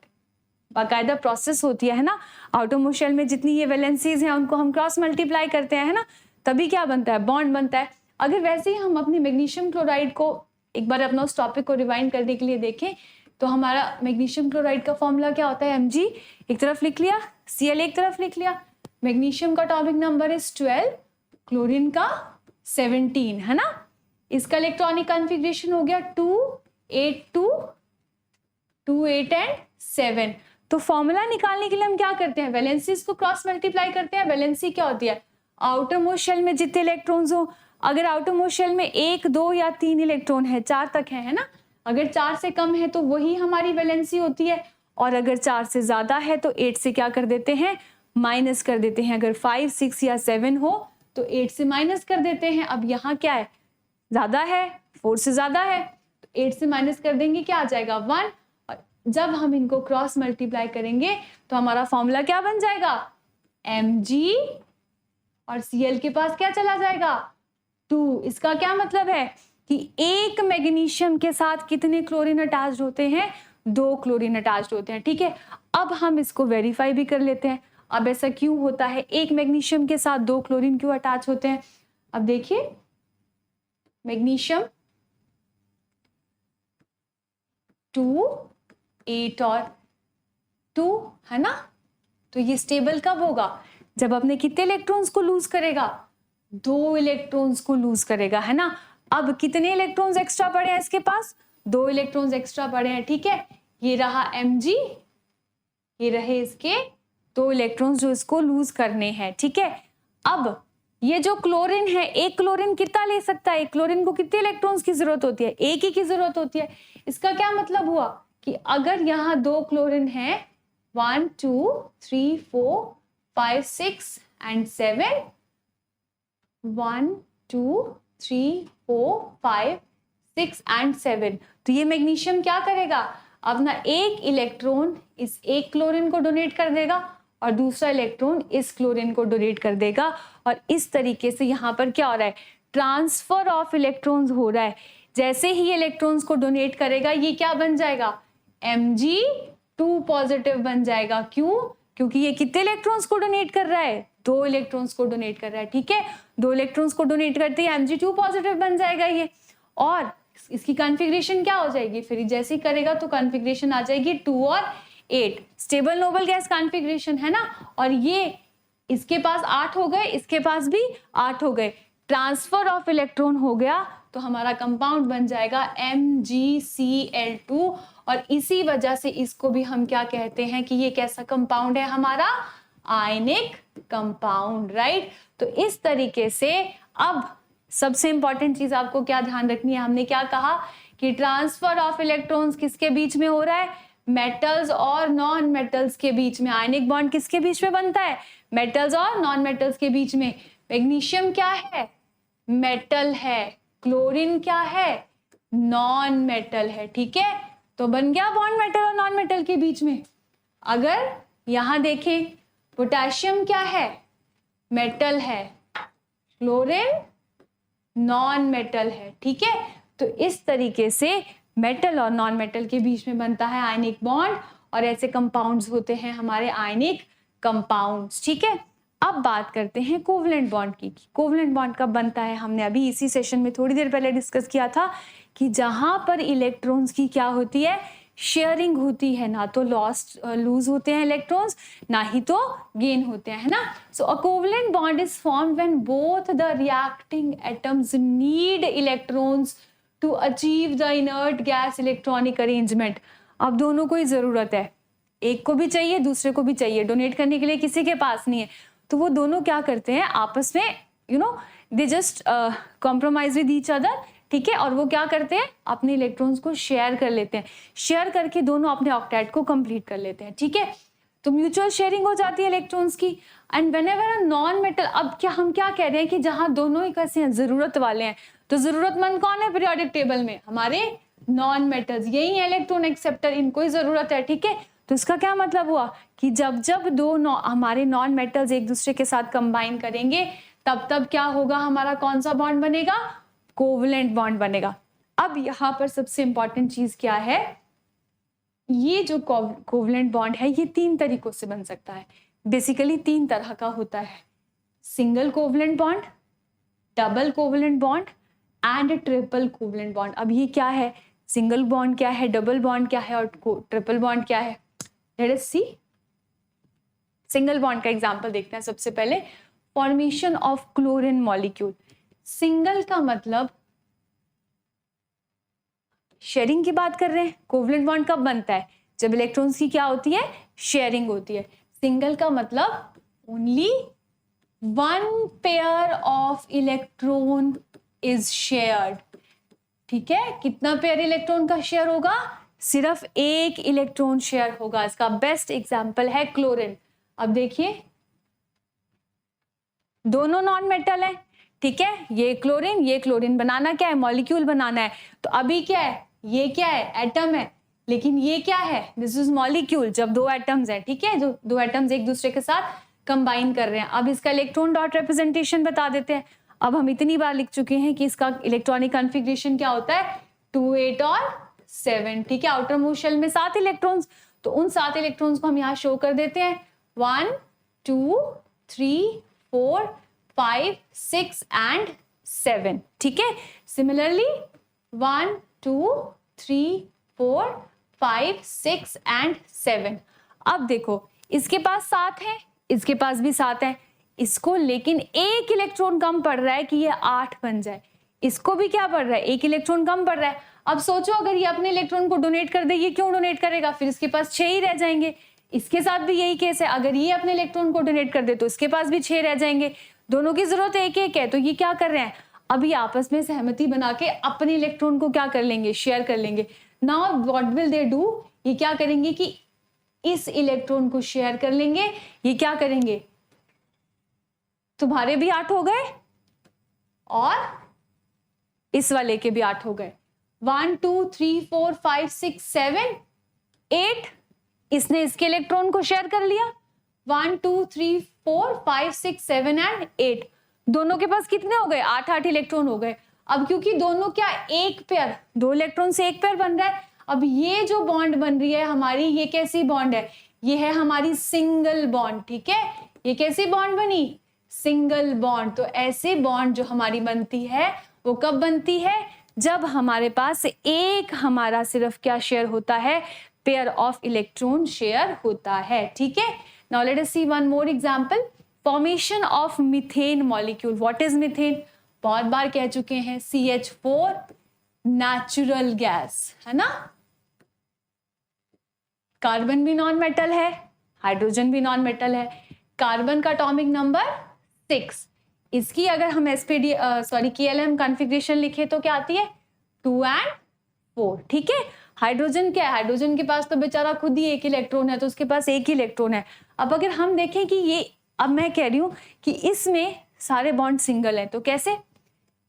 बाकायदा प्रोसेस होती है ना। आउटर मोस्ट शेल में जितनी ये वैलेंसीज हैं उनको हम क्रॉस मल्टीप्लाई करते हैं, है ना, तभी क्या बनता है, बॉन्ड बनता है। अगर वैसे ही हम अपनी मैग्नीशियम क्लोराइड को एक बार अपना उस टॉपिक को रिवाइंड करने के लिए देखें, तो हमारा मैग्नीशियम क्लोराइड का फॉर्मूला क्या होता है, Mg एक तरफ लिख लिया, Cl एक तरफ लिख लिया। मैग्नीशियम का एटॉमिक नंबर इज 12, क्लोरीन का 17, है ना। इसका इलेक्ट्रॉनिक कॉन्फ़िगरेशन हो गया 2 8 2 2 8 एंड 7। तो फॉर्मूला निकालने के लिए हम क्या करते हैं, वैलेंसीज को क्रॉस मल्टीप्लाई करते हैं। वैलेंसी क्या होती है, आउटर मोस्ट शेल में जितने इलेक्ट्रॉन्स हो, अगर आउटरमोस्ट शेल में 1, 2 या 3 इलेक्ट्रॉन है, 4 तक है ना, अगर 4 से कम है तो वही हमारी वैलेंसी होती है, और अगर 4 से ज्यादा है तो 8 से क्या कर देते हैं, माइनस कर देते हैं। अगर 5, 6 या 7 हो तो 8 से माइनस कर देते हैं। अब यहाँ क्या है, ज्यादा है, 4 से ज्यादा है, तो 8 से माइनस कर देंगे, क्या आ जाएगा 1, और जब हम इनको क्रॉस मल्टीप्लाई करेंगे तो हमारा फॉर्मूला क्या बन जाएगा, Mg, और Cl के पास क्या चला जाएगा 2। इसका क्या मतलब है कि एक मैग्नीशियम के साथ कितने क्लोरीन अटैच्ड होते हैं, 2 क्लोरीन अटैच्ड होते हैं। ठीक है, अब हम इसको वेरीफाई भी कर लेते हैं। अब ऐसा क्यों होता है, एक मैग्नीशियम के साथ 2 क्लोरीन क्यों अटैच होते हैं। अब देखिए, मैग्नीशियम 2, 8 और 2 है ना, तो ये स्टेबल कब होगा, जब अपने कितने इलेक्ट्रॉन्स को लूज करेगा, 2 इलेक्ट्रॉन्स को लूज करेगा, है ना। अब कितने इलेक्ट्रॉन्स एक्स्ट्रा पड़े हैं इसके पास, 2 इलेक्ट्रॉन्स एक्स्ट्रा पड़े हैं। ठीक है, ये रहा Mg, ये रहे इसके 2 इलेक्ट्रॉन्स जो इसको लूज करने हैं। ठीक है, अब ये जो क्लोरीन है, एक क्लोरीन कितना ले सकता है, एक क्लोरीन को कितने इलेक्ट्रॉन्स की जरूरत होती है, एक ही की जरूरत होती है। इसका क्या मतलब हुआ कि अगर यहाँ 2 क्लोरीन है, 1, 2, 3, 4, 5, 6 एंड 7, 1, 2, 3, 4, 5, 6 एंड 7, तो ये मैग्नीशियम क्या करेगा, अपना एक इलेक्ट्रॉन इस एक क्लोरीन को डोनेट कर देगा और दूसरा इलेक्ट्रॉन इस क्लोरीन को डोनेट कर देगा, और इस तरीके से यहाँ पर क्या हो रहा है, ट्रांसफर ऑफ इलेक्ट्रॉन्स हो रहा है। जैसे ही इलेक्ट्रॉन्स को डोनेट करेगा, ये क्या बन जाएगा, Mg2 पॉजिटिव बन जाएगा। क्यों, क्योंकि ये कितने इलेक्ट्रॉन्स को डोनेट कर रहा है, 2 इलेक्ट्रॉन्स को डोनेट कर रहा है। ठीक है, 2 इलेक्ट्रॉन्स को डोनेट करते ही Mg2 पॉजिटिव बन जाएगा ये, और इसकी कॉन्फ़िगरेशन क्या हो जाएगी, फिर जैसे ही करेगा तो कॉन्फ़िगरेशन आ जाएगी 2 और 8, स्टेबल नोबल गैस कॉन्फ़िगरेशन, है ना। और ये इसके पास 8 हो गए, इसके पास भी 8 हो गए, ट्रांसफर ऑफ इलेक्ट्रॉन हो गया, तो हमारा कंपाउंड बन जाएगा MgCl2, और इसी वजह से इसको भी हम क्या कहते हैं कि ये कैसा कंपाउंड है, हमारा आयनिक कंपाउंड, राइट। तो इस तरीके से अब सबसे इंपॉर्टेंट चीज आपको क्या ध्यान रखनी है, हमने क्या कहा कि ट्रांसफर ऑफ इलेक्ट्रॉन्स किसके बीच में हो रहा है, मेटल्स और नॉन मेटल्स के बीच में। आयनिक बॉन्ड किसके बीच में बनता है, मेटल्स और नॉन मेटल्स के बीच में। मैग्नीशियम क्या है, मेटल है, क्लोरीन क्या है, नॉन मेटल है। ठीक है, तो बन गया बॉन्ड मेटल और नॉन मेटल के बीच में। अगर यहां देखें, पोटेशियम क्या है, मेटल है, क्लोरीन नॉन मेटल है। ठीक है, तो इस तरीके से मेटल और नॉन मेटल के बीच में बनता है आयनिक बॉन्ड, और ऐसे कंपाउंड्स होते हैं हमारे आयनिक कंपाउंड्स। ठीक है, अब बात करते हैं कोवलेंट बॉन्ड की। कोवलेंट बॉन्ड कब बनता है, हमने अभी इसी सेशन में थोड़ी देर पहले डिस्कस किया था कि जहां पर इलेक्ट्रॉन्स की क्या होती है, शेयरिंग होती है, ना तो लूज होते हैं इलेक्ट्रॉन्स, ना ही तो गेन होते हैं, है ना। So a covalent bond is formed when both the reacting atoms need electrons to achieve the inert gas electronic arrangement. अब दोनों को ही जरूरत है, एक को भी चाहिए, दूसरे को भी चाहिए, डोनेट करने के लिए किसी के पास नहीं है, तो वो दोनों क्या करते हैं आपस में, they just compromise with each other. ठीक है, और वो क्या करते हैं, अपने इलेक्ट्रॉन्स को शेयर कर लेते हैं, शेयर करके दोनों अपने ऑक्टेट को कंप्लीट कर लेते हैं। ठीक है, तो म्यूचुअल शेयरिंग हो जाती है इलेक्ट्रॉन्स की। And whenever a non metal, अब क्या हम क्या कह रहे हैं कि जहां दोनों ही कैसे हैं, जरूरत वाले हैं, तो जरूरतमंद कौन है पीरियोडिक टेबल में, हमारे नॉन मेटल्स, यही है इलेक्ट्रॉन एक्सेप्टर, इनको ही जरूरत है। ठीक है, तो इसका क्या मतलब हुआ कि जब जब हमारे नॉन मेटल्स एक दूसरे के साथ कंबाइन करेंगे, तब तब क्या होगा, हमारा कौन सा बॉन्ड बनेगा, कोवलेंट बॉन्ड बनेगा। अब यहाँ पर सबसे इंपॉर्टेंट चीज क्या है, ये जो कोवलेंट बॉन्ड है ये 3 तरीकों से बन सकता है, बेसिकली 3 तरह का होता है, single covalent bond, double covalent bond and triple covalent bond. अब ये क्या है, सिंगल बॉन्ड क्या है, डबल बॉन्ड क्या है और ट्रिपल बॉन्ड क्या है, लेट अस सी। सिंगल बॉन्ड का एग्जांपल देखते हैं सबसे पहले, formation of chlorine molecule. Single का मतलब शेयरिंग की बात कर रहे हैं। कोवलेंट बॉन्ड कब बनता है, जब इलेक्ट्रॉन्स की क्या होती है, शेयरिंग होती है। सिंगल का मतलब only 1 pair of electron is shared. ठीक है, कितना पेयर इलेक्ट्रॉन का शेयर होगा? सिर्फ एक इलेक्ट्रॉन शेयर होगा। इसका बेस्ट एग्जांपल है क्लोरीन। अब देखिए दोनों नॉन मेटल है, ठीक है, ये क्लोरीन बनाना क्या है? मॉलिक्यूल बनाना है। तो अभी क्या है? ये क्या है? एटम है। लेकिन ये क्या है? This is molecule. जब दो एटम्स हैं, ठीक है, जो दो एटम्स एक दूसरे के साथ कंबाइन कर रहे हैं। अब इसका इलेक्ट्रॉन डॉट रिप्रेजेंटेशन बता देते हैं। अब हम इतनी बार लिख चुके हैं कि इसका इलेक्ट्रॉनिक कॉन्फ़िगरेशन क्या होता है? 2 8 और 7। ठीक है, आउटर मोस्ट शेल में 7 इलेक्ट्रॉन्स, तो उन 7 इलेक्ट्रॉन्स को हम यहाँ शो कर देते हैं 1 2 3 4 5 6 एंड 7। ठीक है, सिमिलरली 1 2 3 4 5 6 एंड 7। अब देखो इसके पास 7 है, इसके पास भी 7 है, इसको लेकिन एक इलेक्ट्रॉन कम पड़ रहा है कि ये 8 बन जाए। इसको भी क्या पड़ रहा है? एक इलेक्ट्रॉन कम पड़ रहा है। अब सोचो अगर ये अपने इलेक्ट्रॉन को डोनेट कर दे, ये क्यों डोनेट करेगा? फिर इसके पास 6 ही रह जाएंगे। इसके साथ भी यही केस है, अगर ये अपने इलेक्ट्रॉन को डोनेट कर दे तो इसके पास भी 6 रह जाएंगे। दोनों की जरूरत एक एक है, तो ये क्या कर रहे हैं? अभी आपस में सहमति बना के अपने इलेक्ट्रॉन को क्या कर लेंगे? शेयर कर लेंगे। Now what will they do? ये क्या करेंगे कि इस इलेक्ट्रॉन को शेयर कर लेंगे। ये क्या करेंगे? तुम्हारे भी 8 हो गए और इस वाले के भी 8 हो गए। 1 2 3 4 5 6 7 8। इसने इसके इलेक्ट्रॉन को शेयर कर लिया। 1 2 3 4 5 6 7 एंड 8। दोनों के पास कितने हो गए? 8 8 इलेक्ट्रॉन हो गए। अब क्योंकि दोनों क्या एक पेयर, दो इलेक्ट्रॉन से एक पेयर बन रहा है। अब ये जो बॉन्ड बन रही है हमारी, ये कैसी बॉन्ड है? ये है हमारी सिंगल बॉन्ड। ठीक है, ये कैसी बॉन्ड बनी? Single bond. तो ऐसे बॉन्ड जो हमारी बनती है वो कब बनती है? जब हमारे पास एक हमारा सिर्फ क्या शेयर होता है? पेयर ऑफ इलेक्ट्रॉन शेयर होता है। ठीक है, now let us see one more example. Formation of methane molecule. What is methane? बहुत बार कह चुके हैं, CH4 नेचुरल गैस है ना। कार्बन भी नॉन मेटल है, हाइड्रोजन भी नॉन मेटल है। कार्बन का एटॉमिक नंबर 6। इसकी अगर हम KLM कॉन्फ़िगरेशन लिखे तो क्या आती है? 2 एंड 4। ठीक है, हाइड्रोजन क्या है? हाइड्रोजन के पास तो बेचारा खुद ही एक इलेक्ट्रॉन है, तो उसके पास एक ही इलेक्ट्रॉन है। अब अगर हम देखें कि ये, अब मैं कह रही हूं कि इसमें सारे बॉन्ड सिंगल हैं, तो कैसे?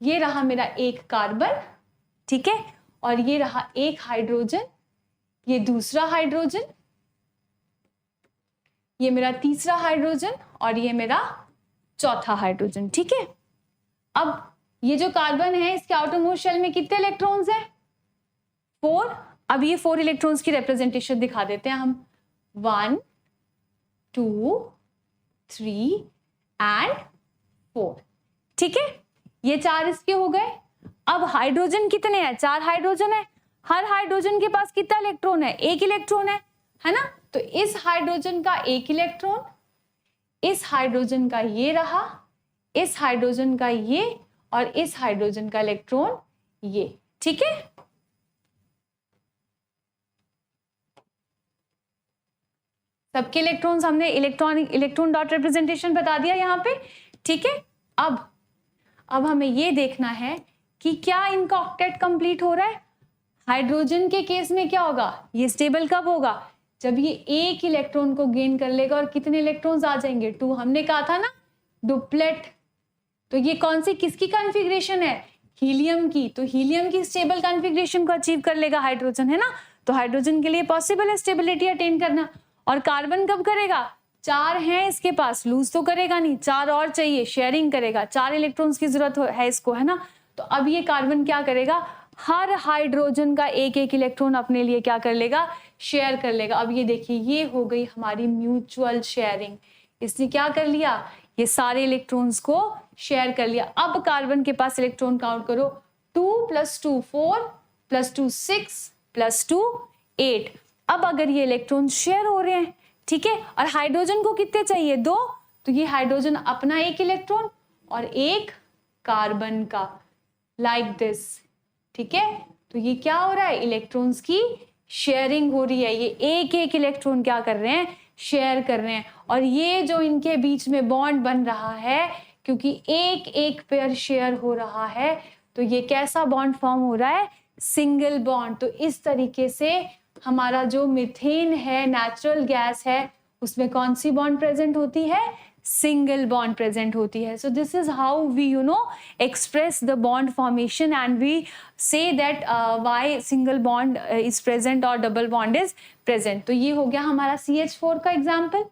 ये रहा मेरा एक कार्बन, ठीक है, और ये रहा एक हाइड्रोजन, ये दूसरा हाइड्रोजन, ये मेरा तीसरा हाइड्रोजन और ये मेरा चौथा हाइड्रोजन। ठीक है, अब ये जो कार्बन है इसके आउटर मोस्ट शेल में कितने इलेक्ट्रॉन्स हैं? 4। अब ये 4 इलेक्ट्रॉन्स की रिप्रेजेंटेशन दिखा देते हैं हम। 1 2 3 एंड 4। ठीक है, ये 4 इसके हो गए। अब हाइड्रोजन कितने हैं? 4 हाइड्रोजन है। हर हाइड्रोजन के पास कितना इलेक्ट्रॉन है? एक इलेक्ट्रॉन है ना। तो इस हाइड्रोजन का एक इलेक्ट्रॉन, इस हाइड्रोजन का ये रहा, इस हाइड्रोजन का ये, और इस हाइड्रोजन का इलेक्ट्रॉन ये। ठीक है, सबके इलेक्ट्रॉन्स हमने इलेक्ट्रॉन डॉट रिप्रेजेंटेशन बता दिया यहाँ पे। ठीक है, अब हमें ये देखना है कि क्या इनका ऑक्टेट कंप्लीट हो रहा है। हाइड्रोजन के केस में क्या होगा? ये स्टेबल कब होगा? जब ये एक इलेक्ट्रॉन को गेन कर लेगा और कितने इलेक्ट्रॉन्स आ जाएंगे? 2। हमने कहा था ना डुप्लेट। तो ये कौन सी, किसकी कॉन्फ़िगरेशन है? हीलियम की। तो हीलियम की स्टेबल कॉन्फ़िगरेशन को अचीव कर लेगा हाइड्रोजन, है ना। तो हाइड्रोजन के लिए पॉसिबल है स्टेबिलिटी अटेन करना। और कार्बन कब करेगा? 4 हैं इसके पास, लूज तो करेगा नहीं, 4 और चाहिए, शेयरिंग करेगा। 4 इलेक्ट्रॉन्स की जरूरत है इसको, है ना। तो अब ये कार्बन क्या करेगा? हर हाइड्रोजन का एक एक इलेक्ट्रॉन अपने लिए क्या कर लेगा? शेयर कर लेगा। अब ये देखिए, ये हो गई हमारी म्यूचुअल शेयरिंग। इसने क्या कर लिया? ये सारे इलेक्ट्रॉन्स को शेयर कर लिया। अब कार्बन के पास इलेक्ट्रॉन काउंट करो, 2 + 2 4 + 2 6 + 2 8। अब अगर ये इलेक्ट्रॉन शेयर हो रहे हैं, ठीक है, और हाइड्रोजन को कितने चाहिए? 2। तो ये हाइड्रोजन अपना एक इलेक्ट्रॉन और एक कार्बन का, लाइक दिस। ठीक है, तो ये क्या हो रहा है? इलेक्ट्रॉन्स की शेयरिंग हो रही है। ये एक एक इलेक्ट्रॉन क्या कर रहे हैं? शेयर कर रहे हैं। और ये जो इनके बीच में बॉन्ड बन रहा है, क्योंकि एक एक पेयर शेयर हो रहा है, तो ये कैसा बॉन्ड फॉर्म हो रहा है? Single bond. तो इस तरीके से हमारा जो मीथेन है, नेचुरल गैस है, उसमें कौन सी बॉन्ड प्रेजेंट होती है? सिंगल बॉन्ड प्रेजेंट होती है. So this is how we express the bond formation and we say that why single bond is present और डबल बॉन्ड इज प्रेजेंट. तो ये हो गया हमारा CH4 का example.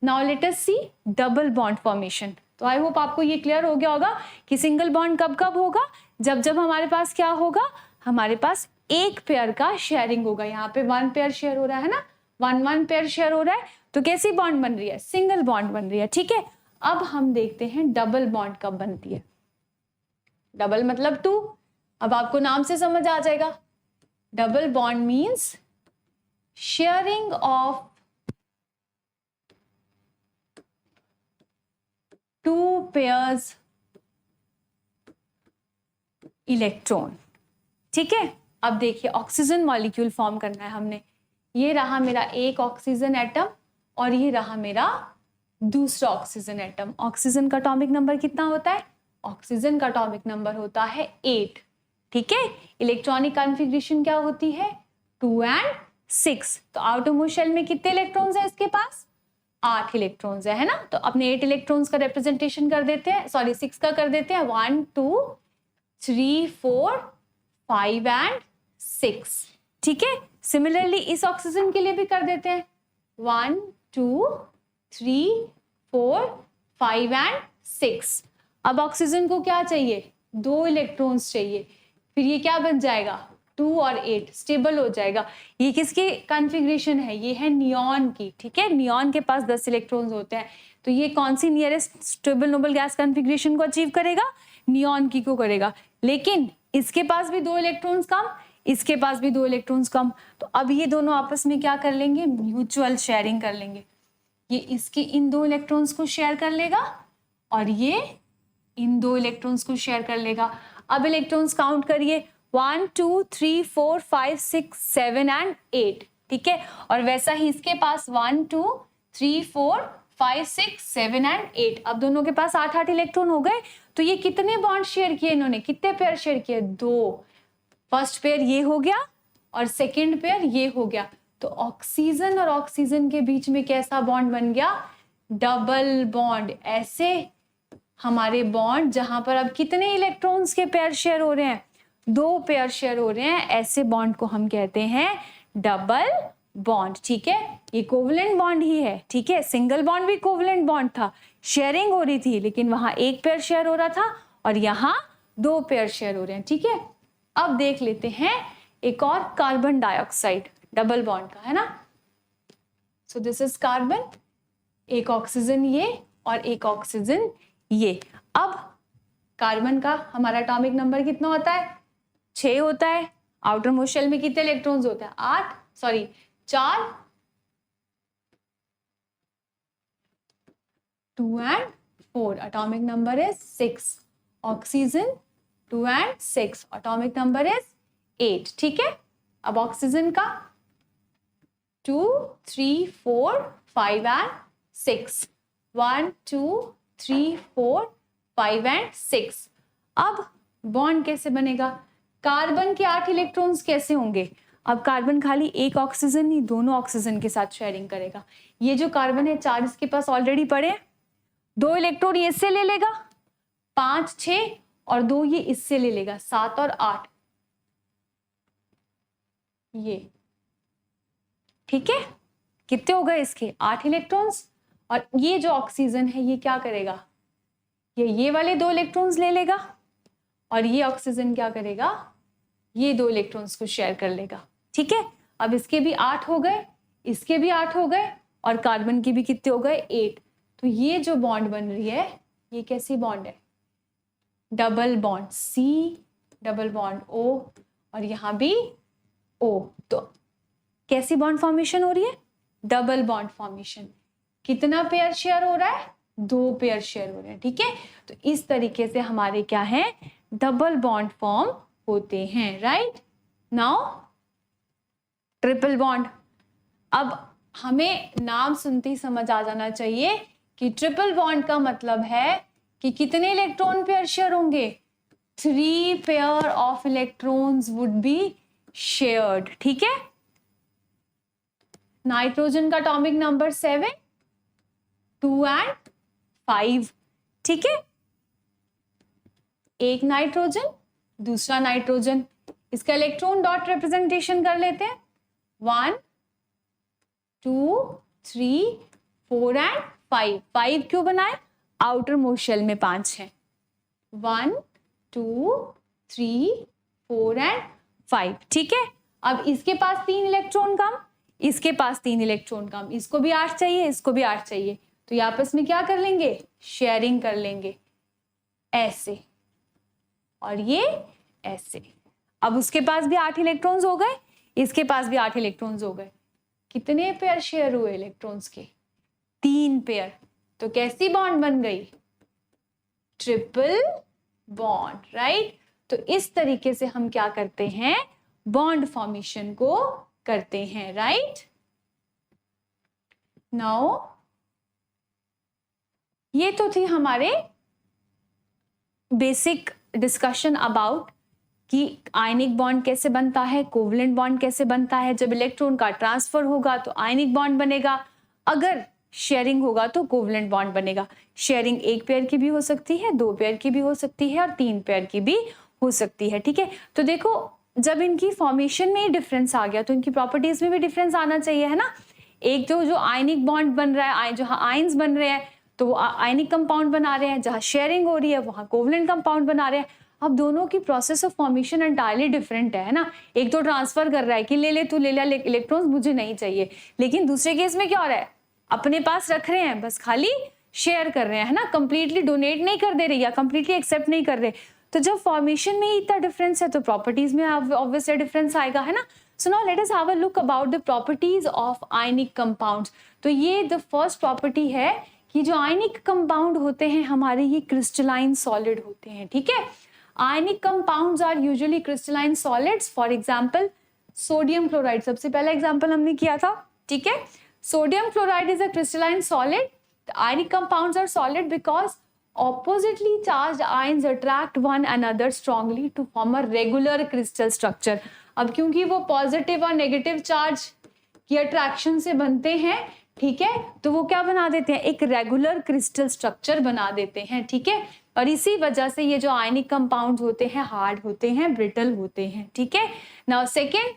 Now let us see double bond formation. तो I hope आपको ये क्लियर हो गया होगा कि सिंगल बॉन्ड कब कब होगा? जब जब हमारे पास क्या होगा? हमारे पास एक पेयर का शेयरिंग होगा. यहाँ पे 1 पेयर शेयर हो रहा है ना, 1 पेयर शेयर हो रहा है. तो कैसी बॉन्ड बन रही है? सिंगल बॉन्ड बन रही है. ठीक है, अब हम देखते हैं डबल बॉन्ड कब बनती है. डबल मतलब 2. अब आपको नाम से समझ आ जाएगा. Double bond means sharing of 2 pairs electron. ठीक है, अब देखिए ऑक्सीजन मॉलिक्यूल फॉर्म करना है हमने. ये रहा मेरा एक ऑक्सीजन एटम और ये रहा मेरा दूसरा ऑक्सीजन एटम. ऑक्सीजन का एटॉमिक नंबर कितना होता है? ऑक्सीजन का एटॉमिक नंबर होता है 8. ठीक है, इलेक्ट्रॉनिक कॉन्फ़िगरेशन क्या होती है? 2 and 6. तो आउटरमोस्ट शेल में कितने इलेक्ट्रॉन्स हैं इसके पास? 8 इलेक्ट्रॉन्स है ना. तो अपने 8 इलेक्ट्रॉन्स का रिप्रेजेंटेशन कर देते हैं, सॉरी 6 का कर देते हैं. 1 2 3 4 5 and 6. ठीक है, सिमिलरली इस ऑक्सीजन के लिए भी कर देते हैं. 1 2 3 4 5 and 6. अब ऑक्सीजन को क्या चाहिए? 2 इलेक्ट्रॉन्स चाहिए. फिर ये क्या बन जाएगा? 2 और 8 स्टेबल हो जाएगा. ये किसकी कॉन्फ़िगरेशन है? ये है नियॉन की. ठीक है, नियॉन के पास 10 इलेक्ट्रॉन्स होते हैं. तो ये कौन सी nearest stable noble gas configuration को अचीव करेगा? नियॉन की को करेगा. लेकिन इसके पास भी 2 इलेक्ट्रॉन्स कम, इसके पास भी 2 इलेक्ट्रॉन्स कम. तो अब ये दोनों आपस में क्या कर लेंगे? म्यूचुअल शेयरिंग कर लेंगे. ये इसके इन 2 इलेक्ट्रॉन्स को शेयर कर लेगा और ये इन 2 इलेक्ट्रॉन्स को शेयर कर लेगा. अब इलेक्ट्रॉन्स काउंट करिए. 1 2 3 4 5 6 7 and 8. ठीक है, और वैसा ही इसके पास 1 2 3 4 5 6 7 and 8. अब दोनों के पास 8 इलेक्ट्रॉन हो गए. तो ये कितने बॉन्ड शेयर किए इन्होंने? कितने पेयर शेयर किए? 2. फर्स्ट पेयर ये हो गया और सेकेंड पेयर ये हो गया. तो ऑक्सीजन और ऑक्सीजन के बीच में कैसा बॉन्ड बन गया? Double bond. ऐसे हमारे बॉन्ड जहां पर अब कितने इलेक्ट्रॉन्स के पेयर शेयर हो रहे हैं? 2 पेयर शेयर हो रहे हैं. ऐसे बॉन्ड को हम कहते हैं डबल बॉन्ड. ठीक है, ये कोवलेंट बॉन्ड ही है. ठीक है, सिंगल बॉन्ड भी कोवलेंट बॉन्ड था, शेयरिंग हो रही थी, लेकिन वहां एक पेयर शेयर हो रहा था और यहाँ 2 पेयर शेयर हो रहे हैं. ठीक है, अब देख लेते हैं एक और कार्बन डाइऑक्साइड डबल बॉन्ड का, है ना. सो दिस इज कार्बन, एक ऑक्सीजन ये और एक ऑक्सीजन ये. अब कार्बन का हमारा एटॉमिक नंबर कितना होता है? 6 होता है. आउटर मोस्ट शेल में कितने इलेक्ट्रॉन्स होते हैं? 4. 2 and 4. Atomic number is 6. Oxygen 2 and 6. Atomic number is 8. ठीक है, अब ऑक्सीजन का 2 3 4 5 and 6. 1 2 3 4 5 and 6. अब बॉन्ड कैसे बनेगा? कार्बन के 8 इलेक्ट्रॉन्स कैसे होंगे? अब कार्बन खाली एक ऑक्सीजन नहीं, दोनों ऑक्सीजन के साथ शेयरिंग करेगा. ये जो कार्बन है 4 इसके पास ऑलरेडी पड़े हैं. 2 इलेक्ट्रॉन ये इससे ले लेगा, 5 6 और 2 ये इससे ले लेगा, 7 और 8 ये. ठीक है, कितने हो गए इसके? 8 इलेक्ट्रॉन्स. और ये जो ऑक्सीजन है ये क्या करेगा? ये वाले 2 इलेक्ट्रॉन्स ले लेगा और ये ऑक्सीजन क्या करेगा? ये 2 इलेक्ट्रॉन्स को शेयर कर लेगा. ठीक है, अब इसके भी 8 हो गए, इसके भी 8 हो गए और कार्बन के भी कितने हो गए? 8. तो ये जो बॉन्ड बन रही है ये कैसी बॉन्ड है? Double bond. C double bond O और यहाँ भी O. तो कैसी बॉन्ड फॉर्मेशन हो रही है? Double bond formation. कितना पेयर शेयर हो रहा है? 2 पेयर शेयर हो रहे हैं. ठीक है, तो इस तरीके से हमारे क्या है? डबल बॉन्ड फॉर्म होते हैं. Right now triple bond. अब हमें नाम सुनते ही समझ आ जाना चाहिए कि ट्रिपल बॉन्ड का मतलब है कि कितने इलेक्ट्रॉन पेयर शेयर होंगे? 3 pair of electrons would be shared. ठीक है, नाइट्रोजन का एटॉमिक नंबर 7, 2 एंड 5। ठीक है, एक नाइट्रोजन, दूसरा नाइट्रोजन, इसका इलेक्ट्रॉन डॉट रिप्रेजेंटेशन कर लेते हैं। 1 2 3 4 एंड 5। 5 क्यों बनाए? आउटर मोस्ट शेल में 5 है। 1 2 3 4 एंड 5। ठीक है, अब इसके पास 3 इलेक्ट्रॉन कम, इसके पास 3 इलेक्ट्रॉन कम, इसको भी 8 चाहिए, इसको भी 8 चाहिए, तो ये आपस में क्या कर लेंगे? शेयरिंग कर लेंगे, ऐसे और ये ऐसे। अब उसके पास भी 8 इलेक्ट्रॉन्स हो गए, इसके पास भी 8 इलेक्ट्रॉन्स हो गए। कितने पेयर शेयर हुए इलेक्ट्रॉन्स के? 3 पेयर। तो कैसी बॉन्ड बन गई? Triple bond, right. तो इस तरीके से हम क्या करते हैं? बॉन्ड फॉर्मेशन को करते हैं, राइट। नाउ ये तो थी हमारे बेसिक डिस्कशन अबाउट कि आयनिक बॉन्ड कैसे बनता है, कोवलेंट बॉन्ड कैसे बनता है। जब इलेक्ट्रॉन का ट्रांसफर होगा तो आयनिक बॉन्ड बनेगा, अगर शेयरिंग होगा तो कोवलेंट बॉन्ड बनेगा। शेयरिंग 1 पेयर की भी हो सकती है, 2 पेयर की भी हो सकती है और 3 पेयर की भी हो सकती है। ठीक है, तो देखो जब इनकी फॉर्मेशन में ही डिफरेंस आ गया तो इनकी प्रॉपर्टीज में भी डिफरेंस आना चाहिए, है ना। एक तो जो आयनिक बॉन्ड बन रहा है, जहाँ आयंस बन रहे हैं तो वो आयनिक कंपाउंड बना रहे हैं, जहाँ शेयरिंग हो रही है वहाँ कोवलेंट कंपाउंड बना रहे हैं। अब दोनों की process of formation entirely different है ना। एक तो ट्रांसफर कर रहा है कि ले ले तू, ले ले इलेक्ट्रॉन्स, मुझे नहीं चाहिए, लेकिन दूसरे केस में क्या हो रहा है? अपने पास रख रहे हैं, बस खाली शेयर कर रहे हैं, है ना। कंप्लीटली डोनेट नहीं कर दे रहे या कंप्लीटली एक्सेप्ट नहीं कर रहे। तो जब फॉर्मेशन में ही इतना डिफरेंस है तो प्रॉपर्टीज में ऑब्वियसली डिफरेंस आएगा, है ना। So now let us have a look about the properties of ionic compounds. तो ये द फर्स्ट प्रॉपर्टी है कि जो आयनिक कंपाउंड होते हैं हमारे, ये क्रिस्टलाइन सॉलिड होते हैं। ठीक है, ionic compounds are usually crystalline solids. For example sodium chloride, सबसे पहला एग्जांपल हमने किया था। ठीक है, sodium chloride is a crystalline solid. Ionic compounds are solid because oppositely charged ions attract one another strongly to form a regular crystal structure. अब क्योंकि वो पॉजिटिव और नेगेटिव चार्ज की अट्रैक्शन से बनते हैं, ठीक है, तो वो क्या बना देते हैं? एक रेगुलर क्रिस्टल स्ट्रक्चर बना देते हैं। ठीक है, और इसी वजह से ये जो आयनिक कंपाउंड्स होते हैं हार्ड होते हैं, ब्रिटल होते हैं। ठीक है, नाउ सेकेंड,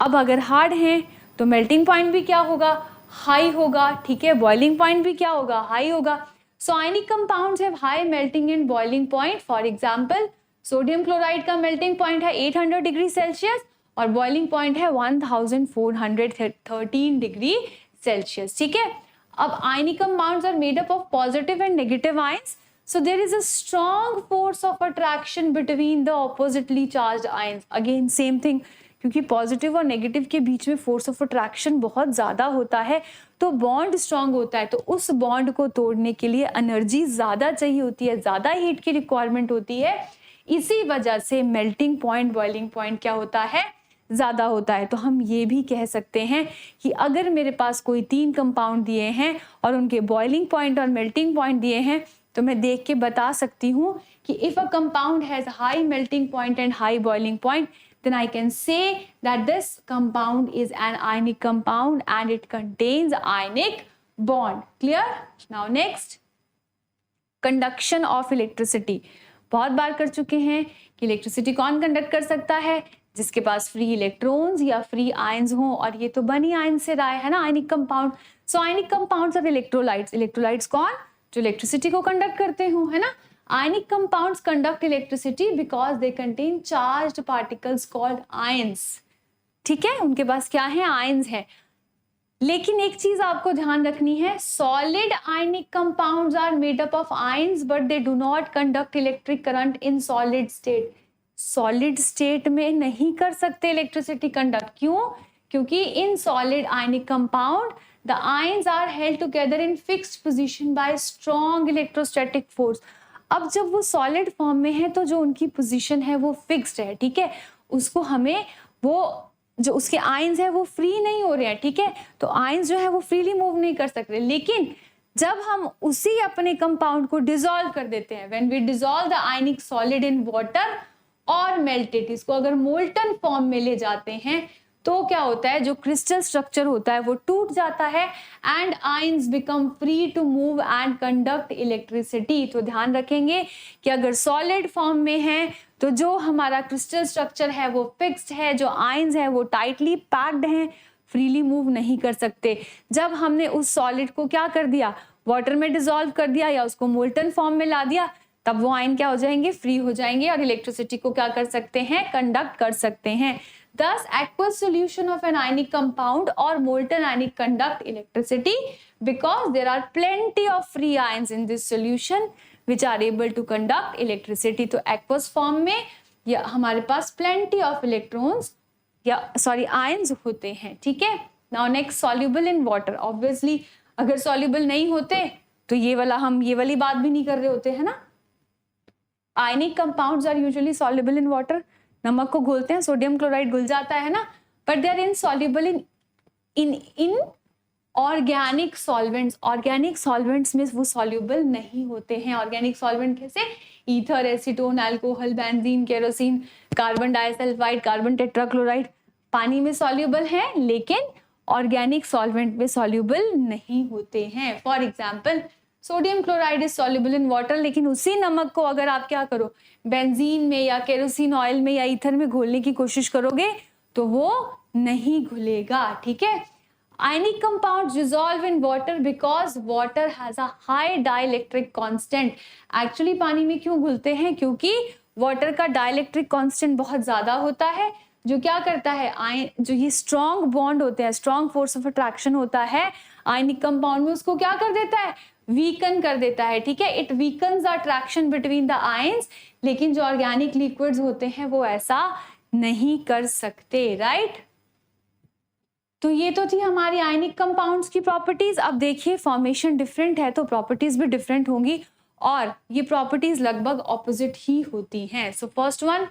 अब अगर हार्ड हैं तो मेल्टिंग पॉइंट भी क्या होगा? हाई होगा। ठीक है, बॉइलिंग पॉइंट भी क्या होगा? हाई होगा। So ionic compounds have high melting and boiling point. For example sodium chloride का मेल्टिंग पॉइंट है 800 डिग्री सेल्सियस और बॉइलिंग पॉइंट है 1413 डिग्री सेल्सियस। ठीक है, अब ionic compounds are made up of positive and negative ions, so there is a strong force of attraction between the oppositely charged ions. Again same thing, क्योंकि positive और negative के बीच में force of attraction बहुत ज़्यादा होता है तो bond strong होता है। तो उस बॉन्ड को तोड़ने के लिए एनर्जी ज़्यादा चाहिए होती है, ज़्यादा हीट की रिक्वायरमेंट होती है। इसी वजह से मेल्टिंग पॉइंट, बॉइलिंग पॉइंट क्या होता है? ज़्यादा होता है। तो हम ये भी कह सकते हैं कि अगर मेरे पास कोई 3 कंपाउंड दिए हैं और उनके बॉइलिंग पॉइंट और मेल्टिंग पॉइंट दिए हैं तो मैं देख के बता सकती हूँ कि if a compound has high melting point and high boiling point, then I can say that this compound is an ionic compound and it contains ionic bond. Clear? Now next, conduction of electricity. बहुत बार कर चुके हैं कि electricity कौन conduct कर सकता है? जिसके पास फ्री इलेक्ट्रॉन्स या फ्री आयंस हो, और ये तो बनी आयन से रहा है ना, ionic compound. So ionic compounds are electrolytes. Electrolytes कौन? जो इलेक्ट्रिसिटी को कंडक्ट करते हो, है ना। Ionic compounds conduct electricity because they contain charged particles called ions. ठीक है, उनके पास क्या है? आयंस है। लेकिन एक चीज आपको ध्यान रखनी है, solid ionic compounds are made up of ions but they do not conduct electric current in solid state. Solid state में नहीं कर सकते इलेक्ट्रिसिटी कंडक्ट। क्यों? क्योंकि in solid ionic compound the ions are held together in fixed position by strong electrostatic force. अब जब वो solid form में है तो जो उनकी पोजीशन है वो फिक्स्ड है। ठीक है, उसको हमें वो जो उसके आयंस है वो फ्री नहीं हो रहे हैं। ठीक है, तो आयंस जो है वो फ्रीली मूव नहीं कर सकते। लेकिन जब हम उसी अपने कंपाउंड को डिसॉल्व कर देते हैं, when we dissolve the ionic solid in water और मेल्ट इट, इसको अगर मोल्टन फॉर्म में ले जाते हैं तो क्या होता है, जो क्रिस्टल स्ट्रक्चर होता है वो टूट जाता है and ions become free to move and conduct electricity. तो ध्यान रखेंगे कि अगर सॉलिड फॉर्म में है तो जो हमारा क्रिस्टल स्ट्रक्चर है वो फिक्स्ड है, जो आयंस है वो टाइटली पैक्ड हैं, फ्रीली मूव नहीं कर सकते। जब हमने उस सॉलिड को क्या कर दिया, वाटर में डिसॉल्व कर दिया या उसको मोल्टन फॉर्म में ला दिया, तब वो आयन क्या हो जाएंगे, फ्री हो जाएंगे और इलेक्ट्रिसिटी को क्या कर सकते हैं, कंडक्ट कर सकते हैं। Thus, aqueous solution of an ionic compound or molten ionic conduct electricity because there are plenty of free ions in this solution which are able to conduct electricity. तो aqueous form में या हमारे पास plenty of electrons या ions होते हैं, ठीक है। Now next, soluble in water. Obviously अगर soluble नहीं होते तो ये वाली बात भी नहीं कर रहे होते, है ना। Ionic compounds are usually soluble in water. नमक को घोलते हैं, सोडियम क्लोराइड घुल जाता है ना, but they are insoluble in organic solvents. Organic solvents में वो सॉल्युबल नहीं होते हैं। ऑर्गेनिक सॉल्वेंट कैसे, ether, acetone, alcohol, benzene, kerosene, carbon disulphide, carbon tetrachloride पानी में सॉल्युबल है, लेकिन ऑर्गेनिक सॉल्वेंट में सॉल्युबल नहीं होते हैं। For example sodium chloride is soluble in water, लेकिन उसी नमक को अगर आप क्या करो, बेंजीन में या केरोसिन ऑयल में या ईथर में घोलने की कोशिश करोगे तो वो नहीं घुलेगा, ठीक है। Ionic compounds dissolve in water because water has a high dielectric constant. Actually पानी में क्यों घुलते हैं, क्योंकि वाटर का डाइलेक्ट्रिक कांस्टेंट बहुत ज्यादा होता है, जो क्या करता है, जो ये स्ट्रॉन्ग बॉन्ड होते हैं, स्ट्रॉन्ग फोर्स ऑफ अट्रैक्शन होता है आयनिक कंपाउंड में, उसको क्या कर देता है, वीकन कर देता है, ठीक है। It weakens the attraction between the ions, लेकिन जो ऑर्गेनिक लिक्विड्स होते हैं वो ऐसा नहीं कर सकते, राइट। तो ये तो थी हमारी आयनिक कंपाउंड्स की प्रॉपर्टीज। अब देखिए फॉर्मेशन डिफरेंट है तो प्रॉपर्टीज भी डिफरेंट होंगी और ये प्रॉपर्टीज लगभग ऑपोजिट ही होती हैं। So first one,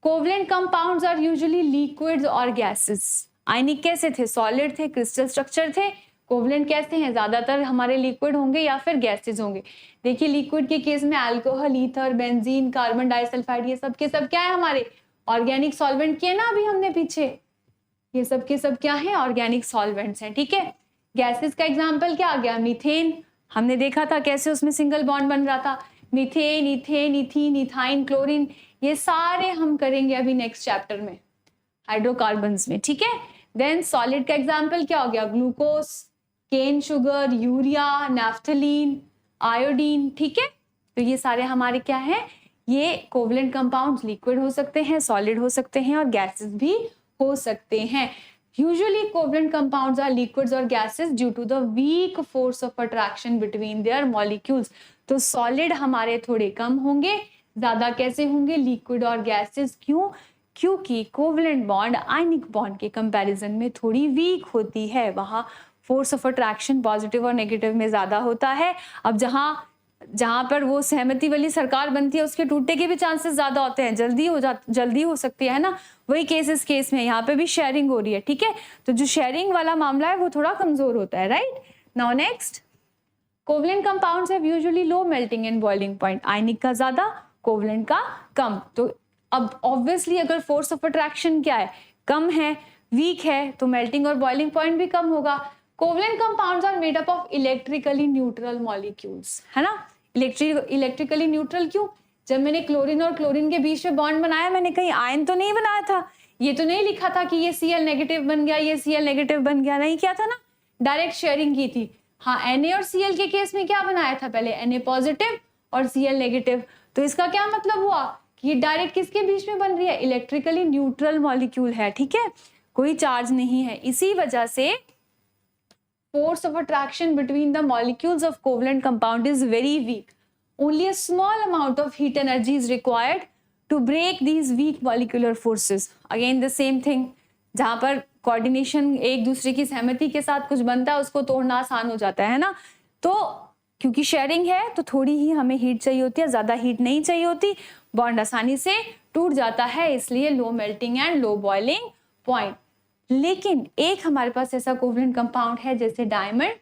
covalent compounds are usually liquids और गैसेस। आयनिक कैसे थे, सॉलिड थे, क्रिस्टल स्ट्रक्चर थे। कोवलेंट कैसे हैं, ज्यादातर हमारे लिक्विड होंगे या फिर गैसेस होंगे। देखिए लिक्विड के केस में alcohol, ether, benzene, carbon disulphide, ये सब के सब क्या है, हमारे ऑर्गेनिक सॉल्वेंट किए ना अभी हमने पीछे, ये सब के सब क्या है, ऑर्गेनिक सॉल्वेंट्स हैं, ठीक है। गैसेस का एग्जांपल क्या आ गया, मीथेन। हमने देखा था कैसे उसमें सिंगल बॉन्ड बन रहा था, methane, ethane, ethene, ethyne, chlorine, ये सारे हम करेंगे अभी नेक्स्ट चैप्टर में हाइड्रोकार्बन्स में, ठीक है। देन सॉलिड का एग्जांपल क्या हो गया, glucose, cane sugar, urea, naphthalene, iodine, ठीक है। तो ये सारे हमारे क्या हैं, ये कोवलेंट कंपाउंड्स लिक्विड हो सकते हैं, सॉलिड हो सकते हैं और गैसेस भी हो सकते हैं। Usually covalent compounds are liquids और gases due to the weak force of attraction between their molecules. तो सॉलिड हमारे थोड़े कम होंगे, ज्यादा कैसे होंगे, लिक्विड और गैसेस। क्यों, क्योंकि कोवलेंट बॉन्ड आयनिक बॉन्ड के कंपैरिजन में थोड़ी वीक होती है, वहां फोर्स ऑफ अट्रैक्शन पॉजिटिव और नेगेटिव में ज्यादा होता है। अब जहां पर वो सहमति वाली सरकार बनती है उसके टूटने के भी चांसेस ज्यादा होते हैं, जल्दी हो सकती है ना। वही इस केस में यहाँ पे भी शेयरिंग हो रही है, ठीक है। तो जो शेयरिंग वाला मामला है वो थोड़ा कमजोर होता है, right. Now next, covalent compounds have usually low melting and boiling point. Ionic का ज्यादा, कोवलेंट का कम। तो अब ऑब्वियसली अगर फोर्स ऑफ अट्रैक्शन क्या है, कम है, वीक है, तो मेल्टिंग और बॉइलिंग पॉइंट भी कम होगा। Covalent compounds are made up of electrically neutral molecules, है ना। इलेक्ट्रिकली न्यूट्रल क्यों, जब मैंने क्लोरीन और क्लोरीन के बीच में बॉन्ड बनाया, मैंने कहीं आयन तो नहीं बनाया था, ये तो नहीं लिखा था कि ये Cl नेगेटिव बन गया, ये Cl नेगेटिव बन गया, नहीं किया था ना, डायरेक्ट शेयरिंग की थी। हाँ, Na और Cl के केस में क्या बनाया था, पहले Na पॉजिटिव और Cl नेगेटिव। तो इसका क्या मतलब हुआ कि ये डायरेक्ट किसके बीच में बन रही है, इलेक्ट्रिकली न्यूट्रल मॉलिक्यूल है, ठीक है, कोई चार्ज नहीं है। इसी वजह से force of attraction between the molecules of covalent compound is very weak. Only a small amount of heat energy is required to break these weak molecular forces. Again the same thing, जहाँ पर coordination एक दूसरे की सहमति के साथ कुछ बनता है उसको तोड़ना आसान हो जाता है ना। तो क्योंकि शेयरिंग है तो थोड़ी ही हमें हीट चाहिए होती है, ज्यादा हीट नहीं चाहिए होती, बॉन्ड आसानी से टूट जाता है, इसलिए लो melting and low boiling point. लेकिन एक हमारे पास ऐसा कोवलेंट कंपाउंड है जैसे डायमंड,